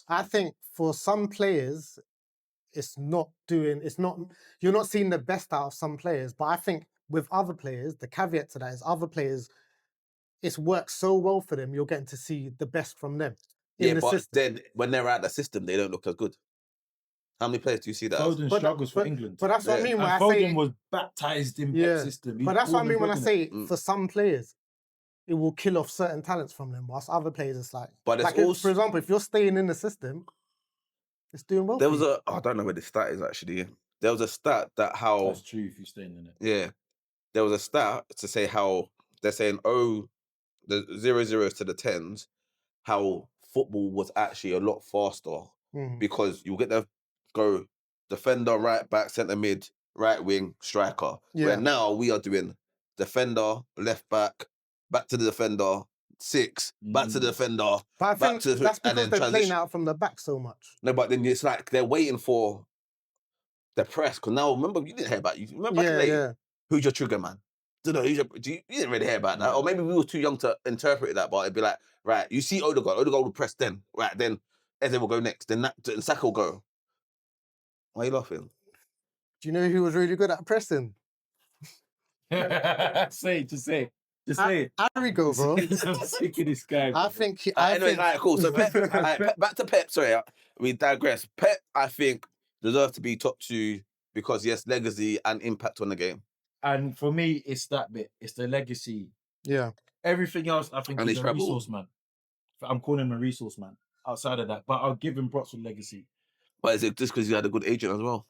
I think for some players, you're not seeing the best out of some players. But I think with other players, the caveat to that is other players, it's worked so well for them, you're getting to see the best from them. But then when they're out of the system, they don't look as good. How many players do you see that? Foden struggles for England. But that's what I mean when I Foden say was baptized in Pep's system. But that's what I mean when I say for some players, it will kill off certain talents from them, whilst other players it's like. But it's also, for example, if you're staying in the system, it's doing well. There was I don't know where the stat is actually. There was a stat that how that's true if you're staying in it. Yeah, there was a stat to say how they're saying the 0-0s to the 10s, how football was actually a lot faster because you get the go defender, right back, centre mid, right wing, striker. Where now we are doing defender, left back to the defender, 6, back to the defender. But I think that's because they're playing out from the back so much. No, but then it's like they're waiting for the press. Because now, remember, you didn't hear about you. Remember back in the day, who's your trigger man? You didn't really hear about that. Or maybe we were too young to interpret that, but it'd be like, right, you see Odegaard will press then. Right, then Eze will go next. Then Saka will go. Why are you laughing? Do you know who was really good at pressing? Just say it. Arrigo, bro. I'm sick of this guy. I think. Anyway, cool. So Pep, back to Pep. Sorry, we digress. Pep, I think, deserves to be top 2 because yes, legacy and impact on the game. And for me, it's that bit. It's the legacy. Yeah. Everything else, I think, is a resource man. I'm calling him a resource man. Outside of that, but I'll give him props for legacy. But is it just because you had a good agent as well?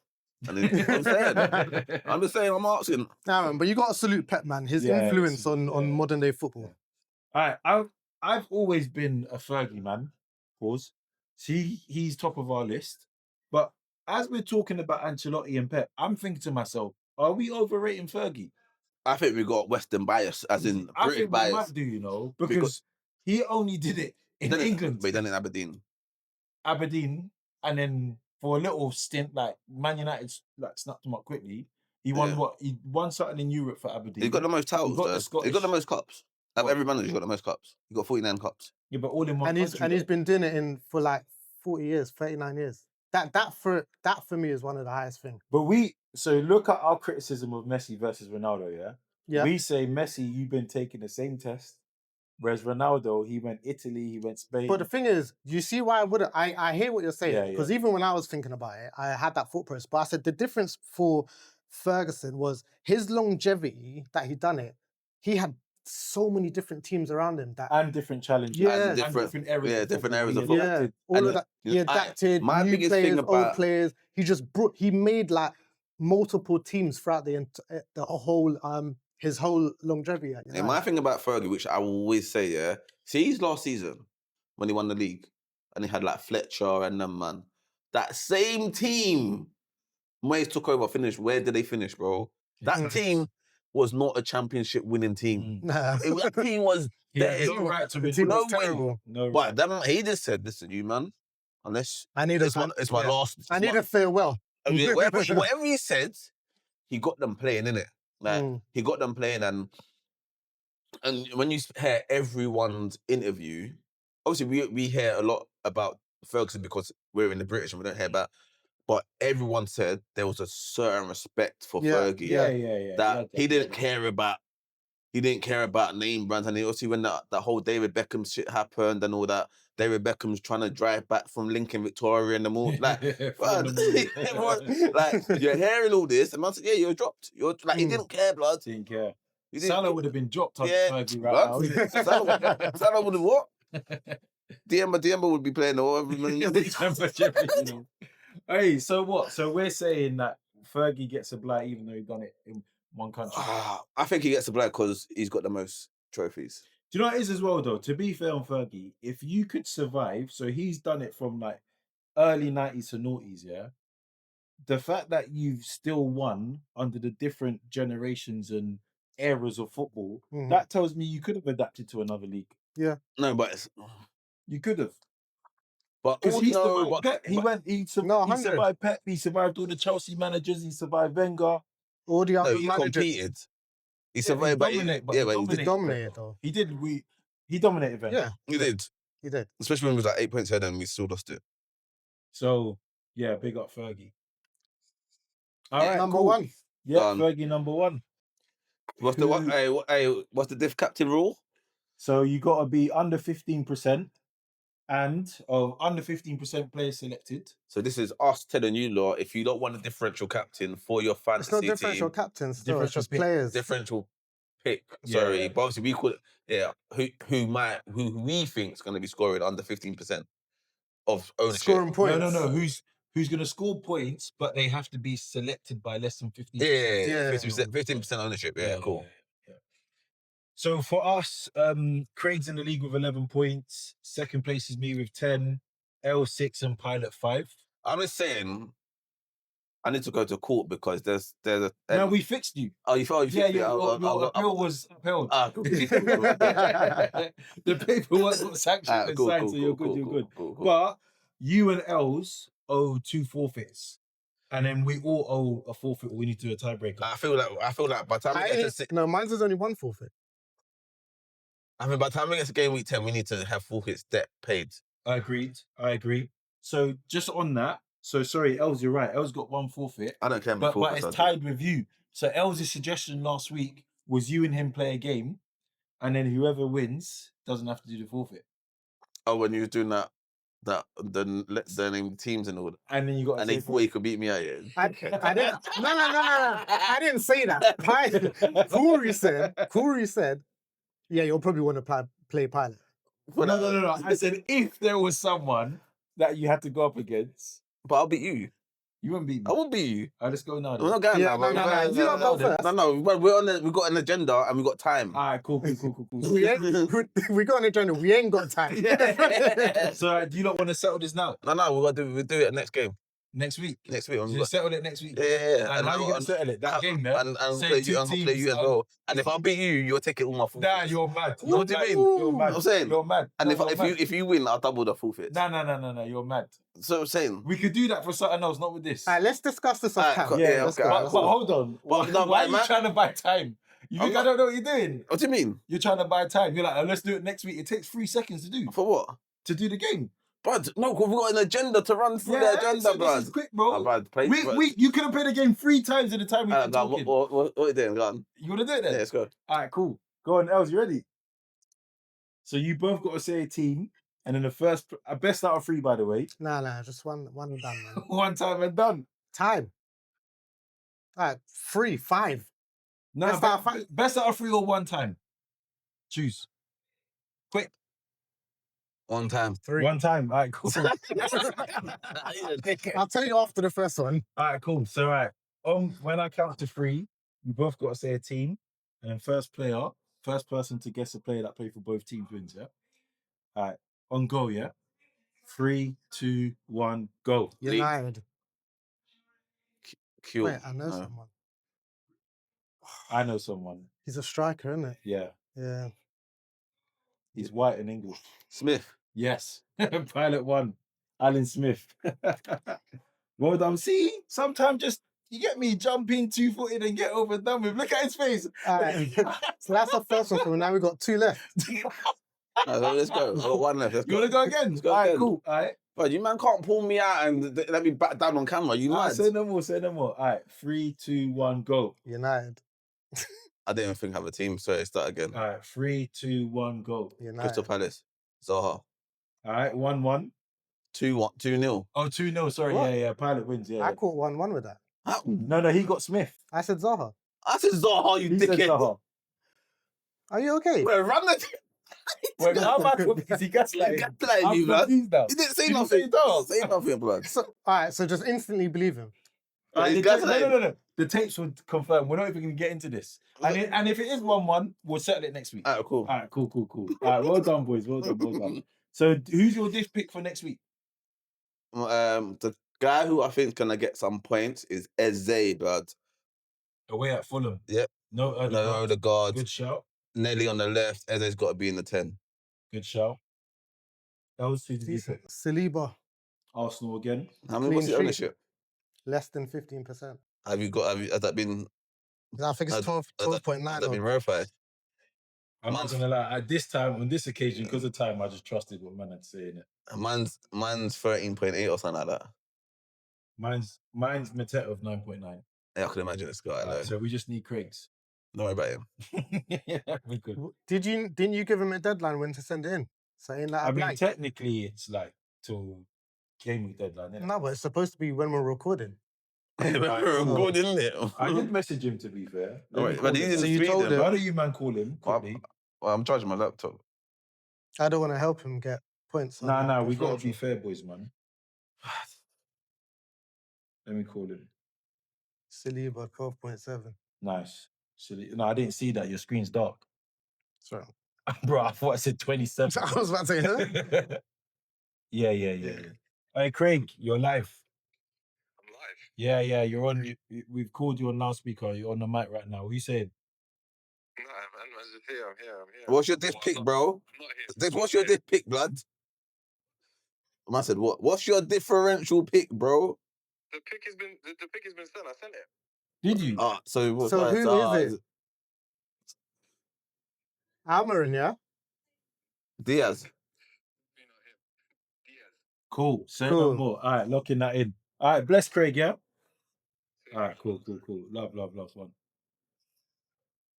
And I'm just saying, I'm asking. Nah, man, but you got to salute Pep, man. His influence on modern day football. All right, I've always been a Fergie man. Pause. See, he's top of our list. But as we're talking about Ancelotti and Pep, I'm thinking to myself, are we overrating Fergie? I think we got Western bias, as in British bias. We might do, because he only did it in England. But he done it in Aberdeen. And then for a little stint, like Man United, like snapped him up quickly. He won what? He won something in Europe for Aberdeen. He got the most titles. He got the most cups. Every manager's got the most cups. He got 49 cups. Yeah, but all in one country. And he's been doing it for like 40 years, 39 years. That for me is one of the highest things. But so look at our criticism of Messi versus Ronaldo, yeah? We say, Messi, you've been taking the same test Whereas Ronaldo, he went Italy, he went Spain. But the thing is, you see why I wouldn't. I hear what you're saying, Yeah, because even when I was thinking about it, I had that thought process. But I said the difference for Ferguson was his longevity that he done it. He had so many different teams around him that and different challenges, Yeah. and different areas. Yeah, of different football. areas He of football. adapted. all And of that. you He know, adapted. my New biggest players, thing old about- players. He just brought. He made like multiple teams throughout the whole his whole longevity. At Yeah, United. my thing about Fergie, which I will always say, yeah, see his last season when he won the league and he had like Fletcher and them, man. That same team, Moyes took over, finished. Where did they finish, bro? That team was not a championship winning team. Nah. That team was He had dead. no right to The win. team was No way. terrible. No But right. he just said, listen, you man, unless I need it's my yeah. last. I need a farewell. Whatever he said, he got them playing, innit? Like he got them playing, and when you hear everyone's interview, obviously we hear a lot about Ferguson because we're in the British and we don't hear about. But everyone said there was a certain respect for Fergie. Yeah. That he didn't care about. He didn't care about name brands, and obviously when that whole David Beckham shit happened and all that, David Beckham's trying to drive back from Lincoln, Victoria, and the more like, everyone, like you're hearing all this, and man said, "Yeah, you're dropped. You're like he didn't care, blood. Didn't care. He didn't Salah would have been dropped on Yeah, Fergie blood. right now. Salah would have what? Diemba would be playing the whole. Hey, so what? So we're saying that Fergie gets a blight even though he done it in one country. I think he gets a blight because he's got the most trophies. Do you know what it is as well, though? To be fair on Fergie, if you could survive, so he's done it from like early 90s to noughties, yeah? The fact that you've still won under the different generations and eras of football, that tells me you could have adapted to another league. Yeah. No, but you could have. But because he survived Pep. He $100. survived Pep. He survived all the Chelsea managers. He survived Wenger. All the other he managers. competed. He survived, he dominated though. He did. He dominated Wenger. Yeah, he did. He did. Especially when he was like 8 points ahead and we still lost it. So yeah, big up Fergie. All right, number cool. one. Yeah, Fergie number one. What's the diff captain rule? So you got to be under 15%. And of under 15% players selected. So this is us telling you, lot, if you don't want a differential captain for your fantasy team. It's not differential captains, still. It's just players. Differential pick. Sorry, but obviously we could, who we think is going to be scoring under 15% of ownership. Scoring points. No. Who's going to score points, but they have to be selected by less than 15%. Yeah. 15% ownership. Yeah, cool. Yeah. So for us, Craig's in the league with 11 points. Second place is me with 10. L 6 and Pilot 5. I'm just saying, I need to go to court because there's a. No, we fixed you. Oh, you fixed me? Your appeal was upheld. Cool. The paperwork got sanctioned and signed, so you're good. Cool. But you and Els owe 2 forfeits. And then we all owe a forfeit. We need to do a tiebreaker. I feel like by the time we get to No, mine's is only one forfeit. by the time we get to game week 10, we need to have forfeits debt paid. I agree. So just on that, sorry, Els, you're right. Els got 1 forfeit. I don't care. But it's tied with you. So Els' suggestion last week was you and him play a game, and then whoever wins doesn't have to do the forfeit. Oh, when you were doing the name teams and all that. And then you got. And they thought he could beat me out. Yeah. I didn't. No. I didn't say that. Corey said, yeah, you'll probably want to play Pilot. No. I said if there was someone that you had to go up against, but I'll beat you. You wouldn't beat me. I won't beat you. All right, let's go now. We're not going now. No. We've got an agenda and we've got time. All right, cool. We got an agenda. We ain't got time. So do you not want to settle this now? No. We'll do it next game. Next week. So settle it next week. Yeah. And how are you going to settle it? That game, yeah? And play you as well. And if I beat you, you'll take it all my forfeit. Nah, you're mad. What do you mean? You're mad. I'm saying. You're mad. And if you win, I'll double the forfeit. No. You're mad. So I'm saying. We could do that for something else, not with this. All right, let's discuss this off camera. Yeah, okay. But hold on. Why are you trying to buy time? You think I don't know what you're doing? What do you mean? You're trying to buy time. You're like, oh, let's do it next week. It takes 3 seconds to do. For what? To do the game. But no, we've got an agenda to run through the agenda, so bro. This is quick, bro. We you could have played the game 3 times in the time we've been talking. What are you doing? Go on. You want to do it then? Yeah, let's go. All right, cool. Go on, Els, you ready? So you both got to say a team, and then the first best out of 3, by the way. Nah, just one and done, man. One time and done. Time. All right, 3, 5. No, Best out of 5. Best out of 3 or one time. Choose. Quick. One time. 3. One time. All right, cool. I'll tell you after the first one. All right, cool. So, all right, when I count to 3, you both got to say a team, and then first person to guess a player that played for both teams wins. Yeah. All right, on go. Yeah. 3, 2, 1, go. United. Cute. Wait, I know someone. I know someone. He's a striker, isn't it? Yeah. Yeah. He's white and English. Smith. Yes. Pilot 1. Alan Smith. Well done. See, sometimes just you get me jumping 2-footed and get overdone with. Look at his face. All right. So that's the first one. So now we've got 2 left. Let's go. I've got 1 left. You want to go again? Let's go All right, again. cool. All right. But you man can't pull me out and let me back down on camera. You All right, mad? say no more. Say no more. All right. 3, 2, 1, go. United. I didn't even think I have a team. Sorry, start again. All right. 3, 2, 1, go. United. Crystal Palace. Zaha. All right. 1-1. 2-0. Oh, 2-0. Sorry. What? Yeah. Pilot wins. Yeah. I caught 1-1 with that. No, he got Smith. I said Zaha. I said Zaha, you He said dickhead. Zaha. Are you okay? Wait, run the... Wait, how am I confused? He gaslighting. Gaslighting me, I'm man. confused now. He didn't say Did you nothing. say Zaha? Say nothing, blood. So, all right, so just instantly believe him. Right, He's the gaslighting. no. The tapes would confirm. We're not even going to get into this. And if it is 1-1, we'll settle it next week. Alright, cool. All right, cool. All right, well done, boys. Well done. So, who's your dish pick for next week? The guy who I think is gonna get some points is Eze, blood. Away at Fulham. Yep. No, The guard. Good shout. Nelly on the left. Eze's got to be in the 10. Good shout. That was who did you pick? Saliba, Arsenal again. How many? Clean What's the sheet. ownership? less than 15%. Has that been? I think it's 12.9. Has that been verified? I'm not going to lie. At this time, on this occasion, because of time, I just trusted what man had to say in it. Mine's 13.8 or something like that. Mine's Mateta of 9.9. Yeah, I can imagine this guy. Right, so we just need Craig's. Don't worry about him. Yeah, we good. Didn't you give him a deadline when to send it in? Saying that I mean, technically, it's like till game week deadline. Innit? No, but it's supposed to be when we're recording. We're good, isn't it? I did message him, to be fair. But he didn't So you tweet told them. him. Why don't you man call him quickly? Well, I'm charging my laptop. I don't want to help him get points. Nah, we got to be fair, boys, man. Let me call him. Saliba, 12.7. Nice. No, I didn't see that. Your screen's dark. Sorry. Bro, I thought I said 27. I was about to say, huh? Yeah. Hey, Craig, you're live. I'm live. Yeah, you're on. We've called you on loudspeaker. You're on the mic right now. What are you saying? No, man, I'm just here. I'm here. What's your diff pick, bro? I'm not here. What's your diff pick, blood? I said, what? What's your differential pick, bro? The pick has been sent. I sent it. Did you? So who is it? Almiron, yeah? Diaz. Cool. Say Cool. no more. All right, locking that in. All right, bless Craig, yeah? All right, cool. Love one.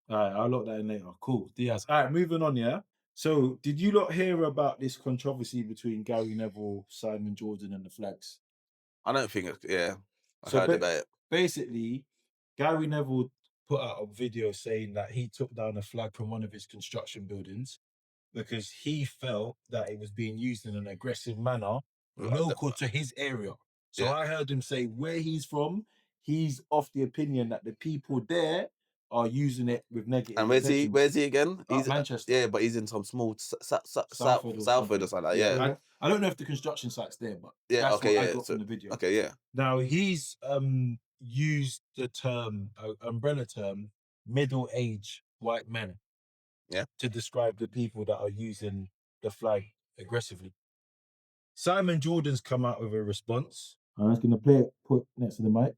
All right, I'll lock that in later. Cool. Diaz. All right, moving on, yeah? So, did you not hear about this controversy between Gary Neville, Simon Jordan, and the Flags? I don't think it's, yeah. I So heard about it. Basically, Gary Neville put out a video saying that he took down a flag from one of his construction buildings because he felt that it was being used in an aggressive manner local to his area. So I heard him say where he's from, he's of the opinion that the people there are using it with negative. And where's he again? He's Manchester. Yeah, but he's in some small Salford or something like that. Yeah. I don't know if the construction site's there, but Yeah, that's okay, what I yeah. got from the video. Okay, yeah. Now he's used the term, umbrella term, middle-aged white men. Yeah. To describe the people that are using the flag aggressively. Simon Jordan's come out with a response. I'm just going to play it, put next to the mic.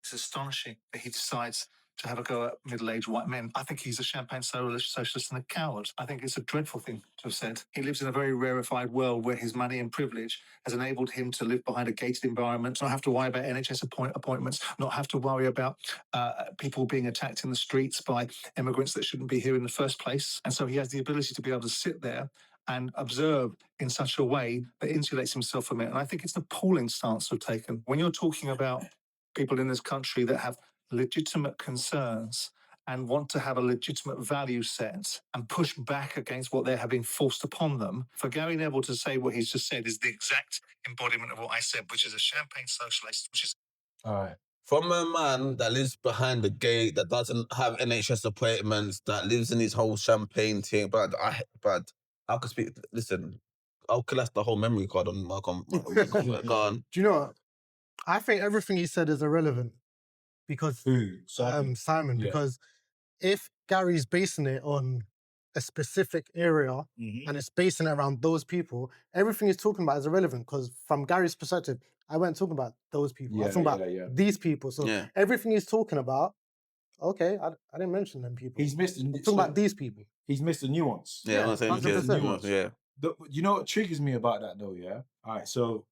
It's astonishing that he decides to have a go at middle-aged white men. I think he's a champagne socialist and a coward. I think it's a dreadful thing to have said. He lives in a very rarefied world where his money and privilege has enabled him to live behind a gated environment, not have to worry about NHS appointments, not have to worry about people being attacked in the streets by immigrants that shouldn't be here in the first place. And so he has the ability to be able to sit there and observe in such a way that insulates himself from it. And I think it's an appalling stance to have taken. When you're talking about people in this country that have legitimate concerns and want to have a legitimate value set and push back against what they're having forced upon them, for Gary Neville to say what he's just said is the exact embodiment of what I said, which is a champagne socialist, which is... All right. From a man that lives behind the gate, that doesn't have NHS appointments, that lives in his whole champagne thing, but I could speak. Listen, I'll collect the whole memory card on my go on. Do you know what? I think everything he said is irrelevant because Simon, Yeah. because if Gary's basing it on a specific area and it's basing it around those people, everything he's talking about is irrelevant because from Gary's perspective, I wasn't talking about those people. I was talking about these people. So everything he's talking about, okay, I didn't mention them people. He's missed. I'm talking about these people. He's missed the nuance. Yeah, I'm saying 100%. yeah. You know what triggers me about that though, yeah? All right, so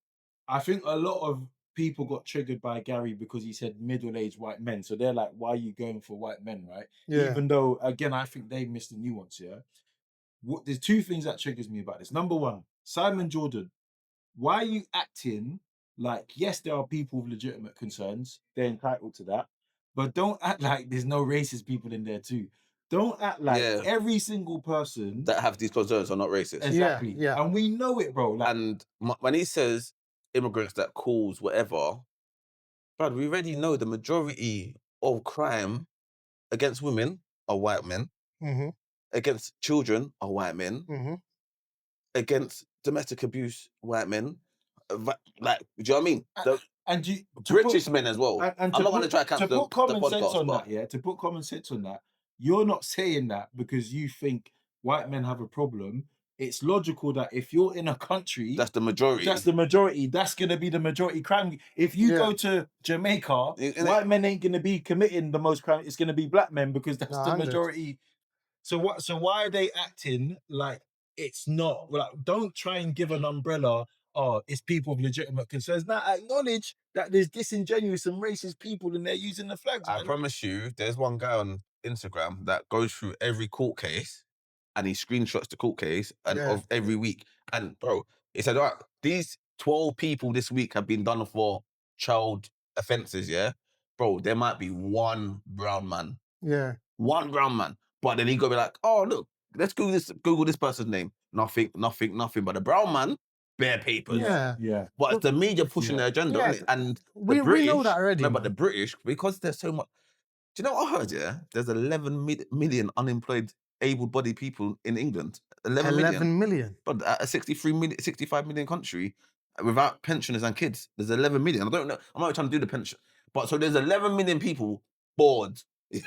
I think a lot of people got triggered by Gary because he said middle-aged white men. So they're like, why are you going for white men, right? Yeah. Even though, again, I think they missed the nuance, yeah? There's two things that triggers me about this. Number one, Simon Jordan, why are you acting like, yes, there are people with legitimate concerns. They're entitled to that. But don't act like there's no racist people in there too. Don't act like every single person that have these concerns are not racist. Exactly. Yeah. And we know it, bro. Like, And when he says immigrants that cause whatever, but we already know the majority of crime against women are white men, against children are white men, against domestic abuse, white men. Like, do you know what I mean? and British men as well. And I'm not going to try to cancel put common the sense podcast, on that, yeah. To put common sense on that, you're not saying that because you think white men have a problem. It's logical that if you're in a country, that's the majority. That's the majority. That's going to be the majority crime. If you go to Jamaica, white men ain't going to be committing the most crime. It's going to be black men because that's the majority. So what? So why are they acting like it's not? Like, don't try and give an umbrella. Oh, it's people with legitimate concerns. Now acknowledge that there's disingenuous and racist people and they're using the flags. I promise you, there's one guy on Instagram that goes through every court case and he screenshots the court case of every week. And bro, he said, all right, these 12 people this week have been done for child offences, yeah? Bro, there might be one brown man. Yeah. One brown man. But then he go be like, oh, look, let's Google this person's name. Nothing. But the brown man, bare papers. Yeah. But it's the media pushing their agenda, isn't it? And we know that already. No, but the British, because there's so much... Do you know what I heard, yeah? There's 11 million unemployed able-bodied people in England. 11 million. But a 65 million country, without pensioners and kids, there's 11 million. I don't know. I'm not trying to do the pension. But so there's 11 million people bored. Bored,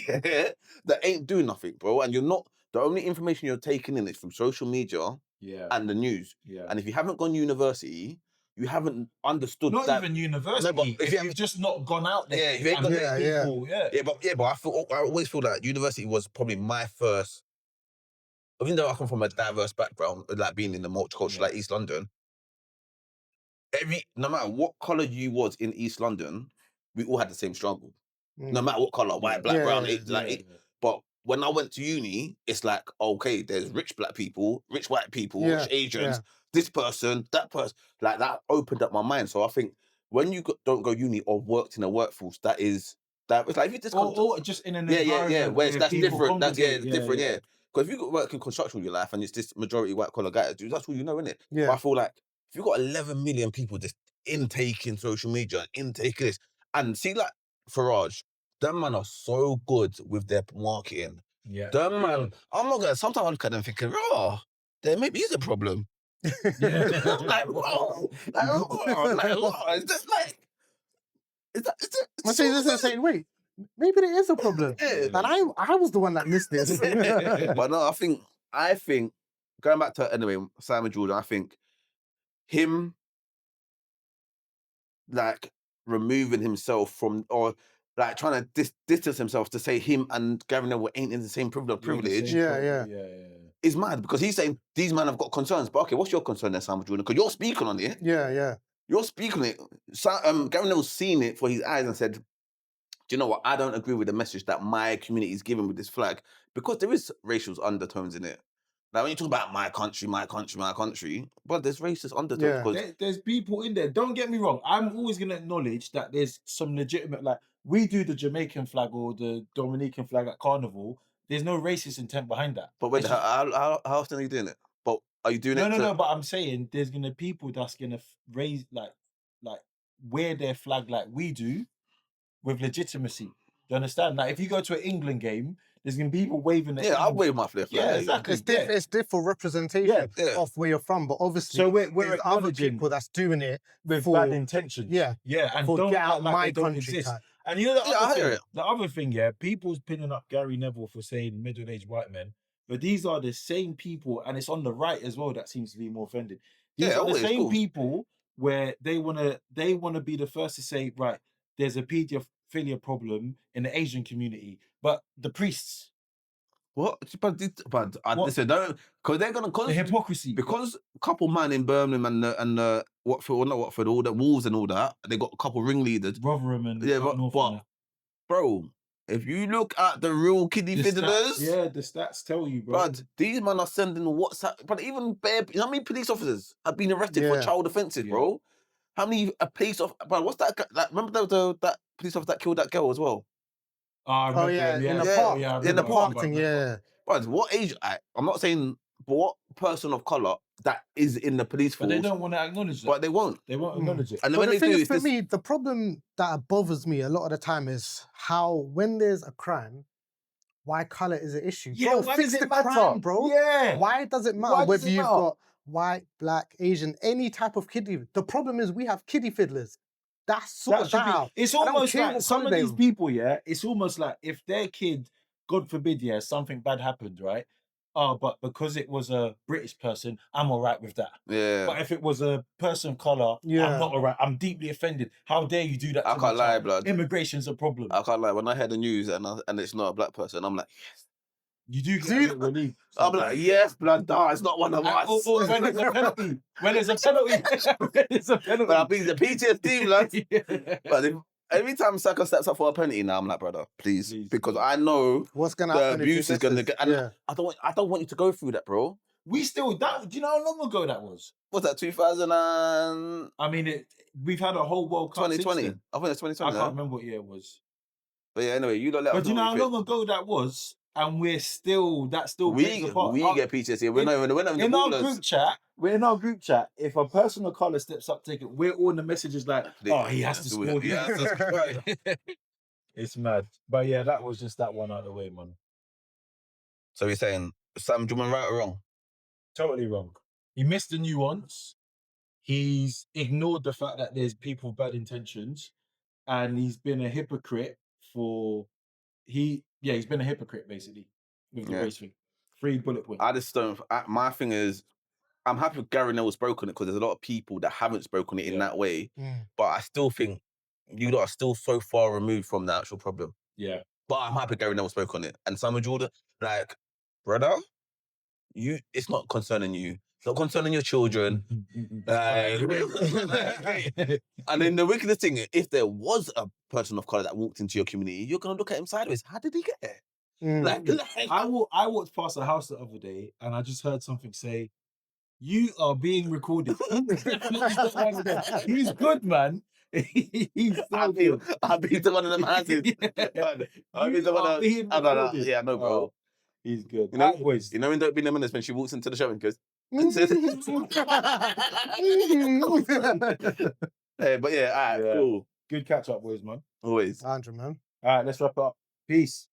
yeah, that ain't doing nothing, bro. And you're not... The only information you're taking in is from social media and the news. Yeah. And if you haven't gone university... You haven't understood not that. Even university. No, but if you've just not gone out there. Yeah, if you ain't got people, but I always feel that university was probably my first. Even though I come from a diverse background, like being in the multicultural, like East London. No matter what colour you was in East London, we all had the same struggle. No matter what colour, white, black, brown, but when I went to uni, it's like, okay, there's rich black people, rich white people, rich Asians, this person, that person. Like, that opened up my mind. So I think when you don't go uni or worked in a workforce, it's like, if you just... Or just in an environment where that's different. That's different, yeah. Because if you got work in construction in your life and it's this majority white collar guy, that's all you know, innit? Yeah. But I feel like if you've got 11 million people just intaking social media, intaking this, and see, like, Farage, them man are so good with their marketing. Yeah. Them man, I'm not gonna... Sometimes I look at them thinking, there maybe is a problem. Yeah. I'm like, it's just like... I say this and saying, wait, maybe there is a problem. And I was the one that missed this. But no, I think going back to, anyway, Simon Jordan, I think him, like, removing himself from, or like trying to distance himself to say him and Gary Neville ain't in the same privilege. Yeah. Is mad because he's saying these men have got concerns. But okay, what's your concern there, Sam Jordan? Because you're speaking on it. Yeah. You're speaking on it. Gary Neville's seen it for his eyes and said, do you know what? I don't agree with the message that my community is giving with this flag because there is racial undertones in it. Like when you talk about my country, but there's racist undertones. Yeah. Because There's people in there. Don't get me wrong. I'm always going to acknowledge that there's some legitimate, like we do the Jamaican flag or the Dominican flag at Carnival. There's no racist intent behind that. But wait, It's just- how often are you doing it? But are you doing it? No. But I'm saying there's gonna people that's gonna raise like wear their flag like we do with legitimacy. Do you understand? Like if you go to an England game, there's gonna be people waving. Yeah, I'll wave my flag. Yeah, exactly. It's different representation Yeah. of where you're from, but obviously So we're there's other acknowledging people that's doing it with for bad intentions. Yeah. and for don't get act out like my they don't country exist. type. And you know Yeah, I hear it. the other thing, people's pinning up Gary Neville for saying middle-aged white men, but these are the same people, and it's on the right as well that seems to be more offended. These are the always, same cool. people where they wanna be the first to say, right, there's a paedophilia problem in the Asian community, but the priests, What? But What? listen, don't, because they're gonna the hypocrisy, because a couple man in Birmingham and Watford, not Watford, all the Wolves and all that, they got a couple ringleaders. Rotherham and Yeah, up north and but bro, if you look at the real kiddie that. fiddlers, The stats tell you, bro. but these men are sending WhatsApp. But even bare, you know how many police officers have been arrested for Yeah. child offences, bro? How many police of? But what's that? Like, remember that police officer that killed that girl as well? I remember yeah, him, in the Yeah, park. I in the remember, park I thing, remember. yeah. But what age? I'm not saying, but what person of colour that is in the police force? But they don't want to acknowledge that. But they won't. They won't acknowledge it. And But when the they thing do, is, it's for this. me, the problem that bothers me a lot of the time is how when there's a crime, why colour is an issue. Yeah, bro, why fix does the it matter? crime, bro. Yeah. Why does it matter Why does whether it you've matter? got white, black, Asian, any type of kiddie? The problem is we have kiddie fiddlers. That's sort of should be- out. It's I don't almost care like what some colour of they these are. people, it's almost like if their kid, God forbid, something bad happened, right? Oh, but because it was a British person, I'm all right with that. Yeah. But if it was a person of colour, Yeah. I'm not all right. I'm deeply offended. How dare you do that to I my can't lie, child? blood. Immigration's a problem. I can't lie. When I heard the news and it's not a black person, I'm like, yes. You do get a bit relief. I'm like, yes, blood. Nah, it's not one of us. Or when there's a penalty. When there's a penalty. When there's a penalty. But I think the PTSD, blood. Yeah. But every time Saka steps up for a penalty now, I'm like, brother, please. Because I know What's going to the happen? abuse is going to get. And Yeah. I don't want you to go through that, bro. We still, do you know how long ago that was? What's that, 2000 and... I mean, we've had a whole World Cup 2020. since then. I think it's 2020. I can't remember what year it was. But yeah, anyway, you don't let us But do you know how what long ago that was? And that's still we plays a part. get PTSD. We're not even in our ballers. group chat. We're in our group chat. If a person of colour steps up, take it. We're all in the messages like, oh, he has to score. He has to score. It's mad. But yeah, that was just that one out of the way, man. So you're saying, Sam, do you want right or wrong? Totally wrong. He missed the nuance. He's ignored the fact that there's people with bad intentions, and he's been a hypocrite he's been a hypocrite basically with the race thing. 3 bullet points. I just don't. My thing is, I'm happy Gary Neville spoke on it because there's a lot of people that haven't spoken it in that way. But I still think you lot are still so far removed from the actual problem. Yeah. But I'm happy Gary Neville spoke on it. And Samuel Jordan, like, brother, it's not concerning you. It's not concerning your children. And then the wickedest thing, if there was a person of colour that walked into your community, you're going to look at him sideways. How did he get there? I walked past a house the other day and I just heard something say, "You are being recorded." He's good, man. He's so good. I've been to one of them houses. I've been to one of them. Yeah, no, bro. Oh, he's good. You know, boys. You know in Don't Be Minutes when she walks into the show and goes, hey, but yeah, all right, cool. Good catch up, boys, man. Always. 100, man. All right, let's wrap up. Peace.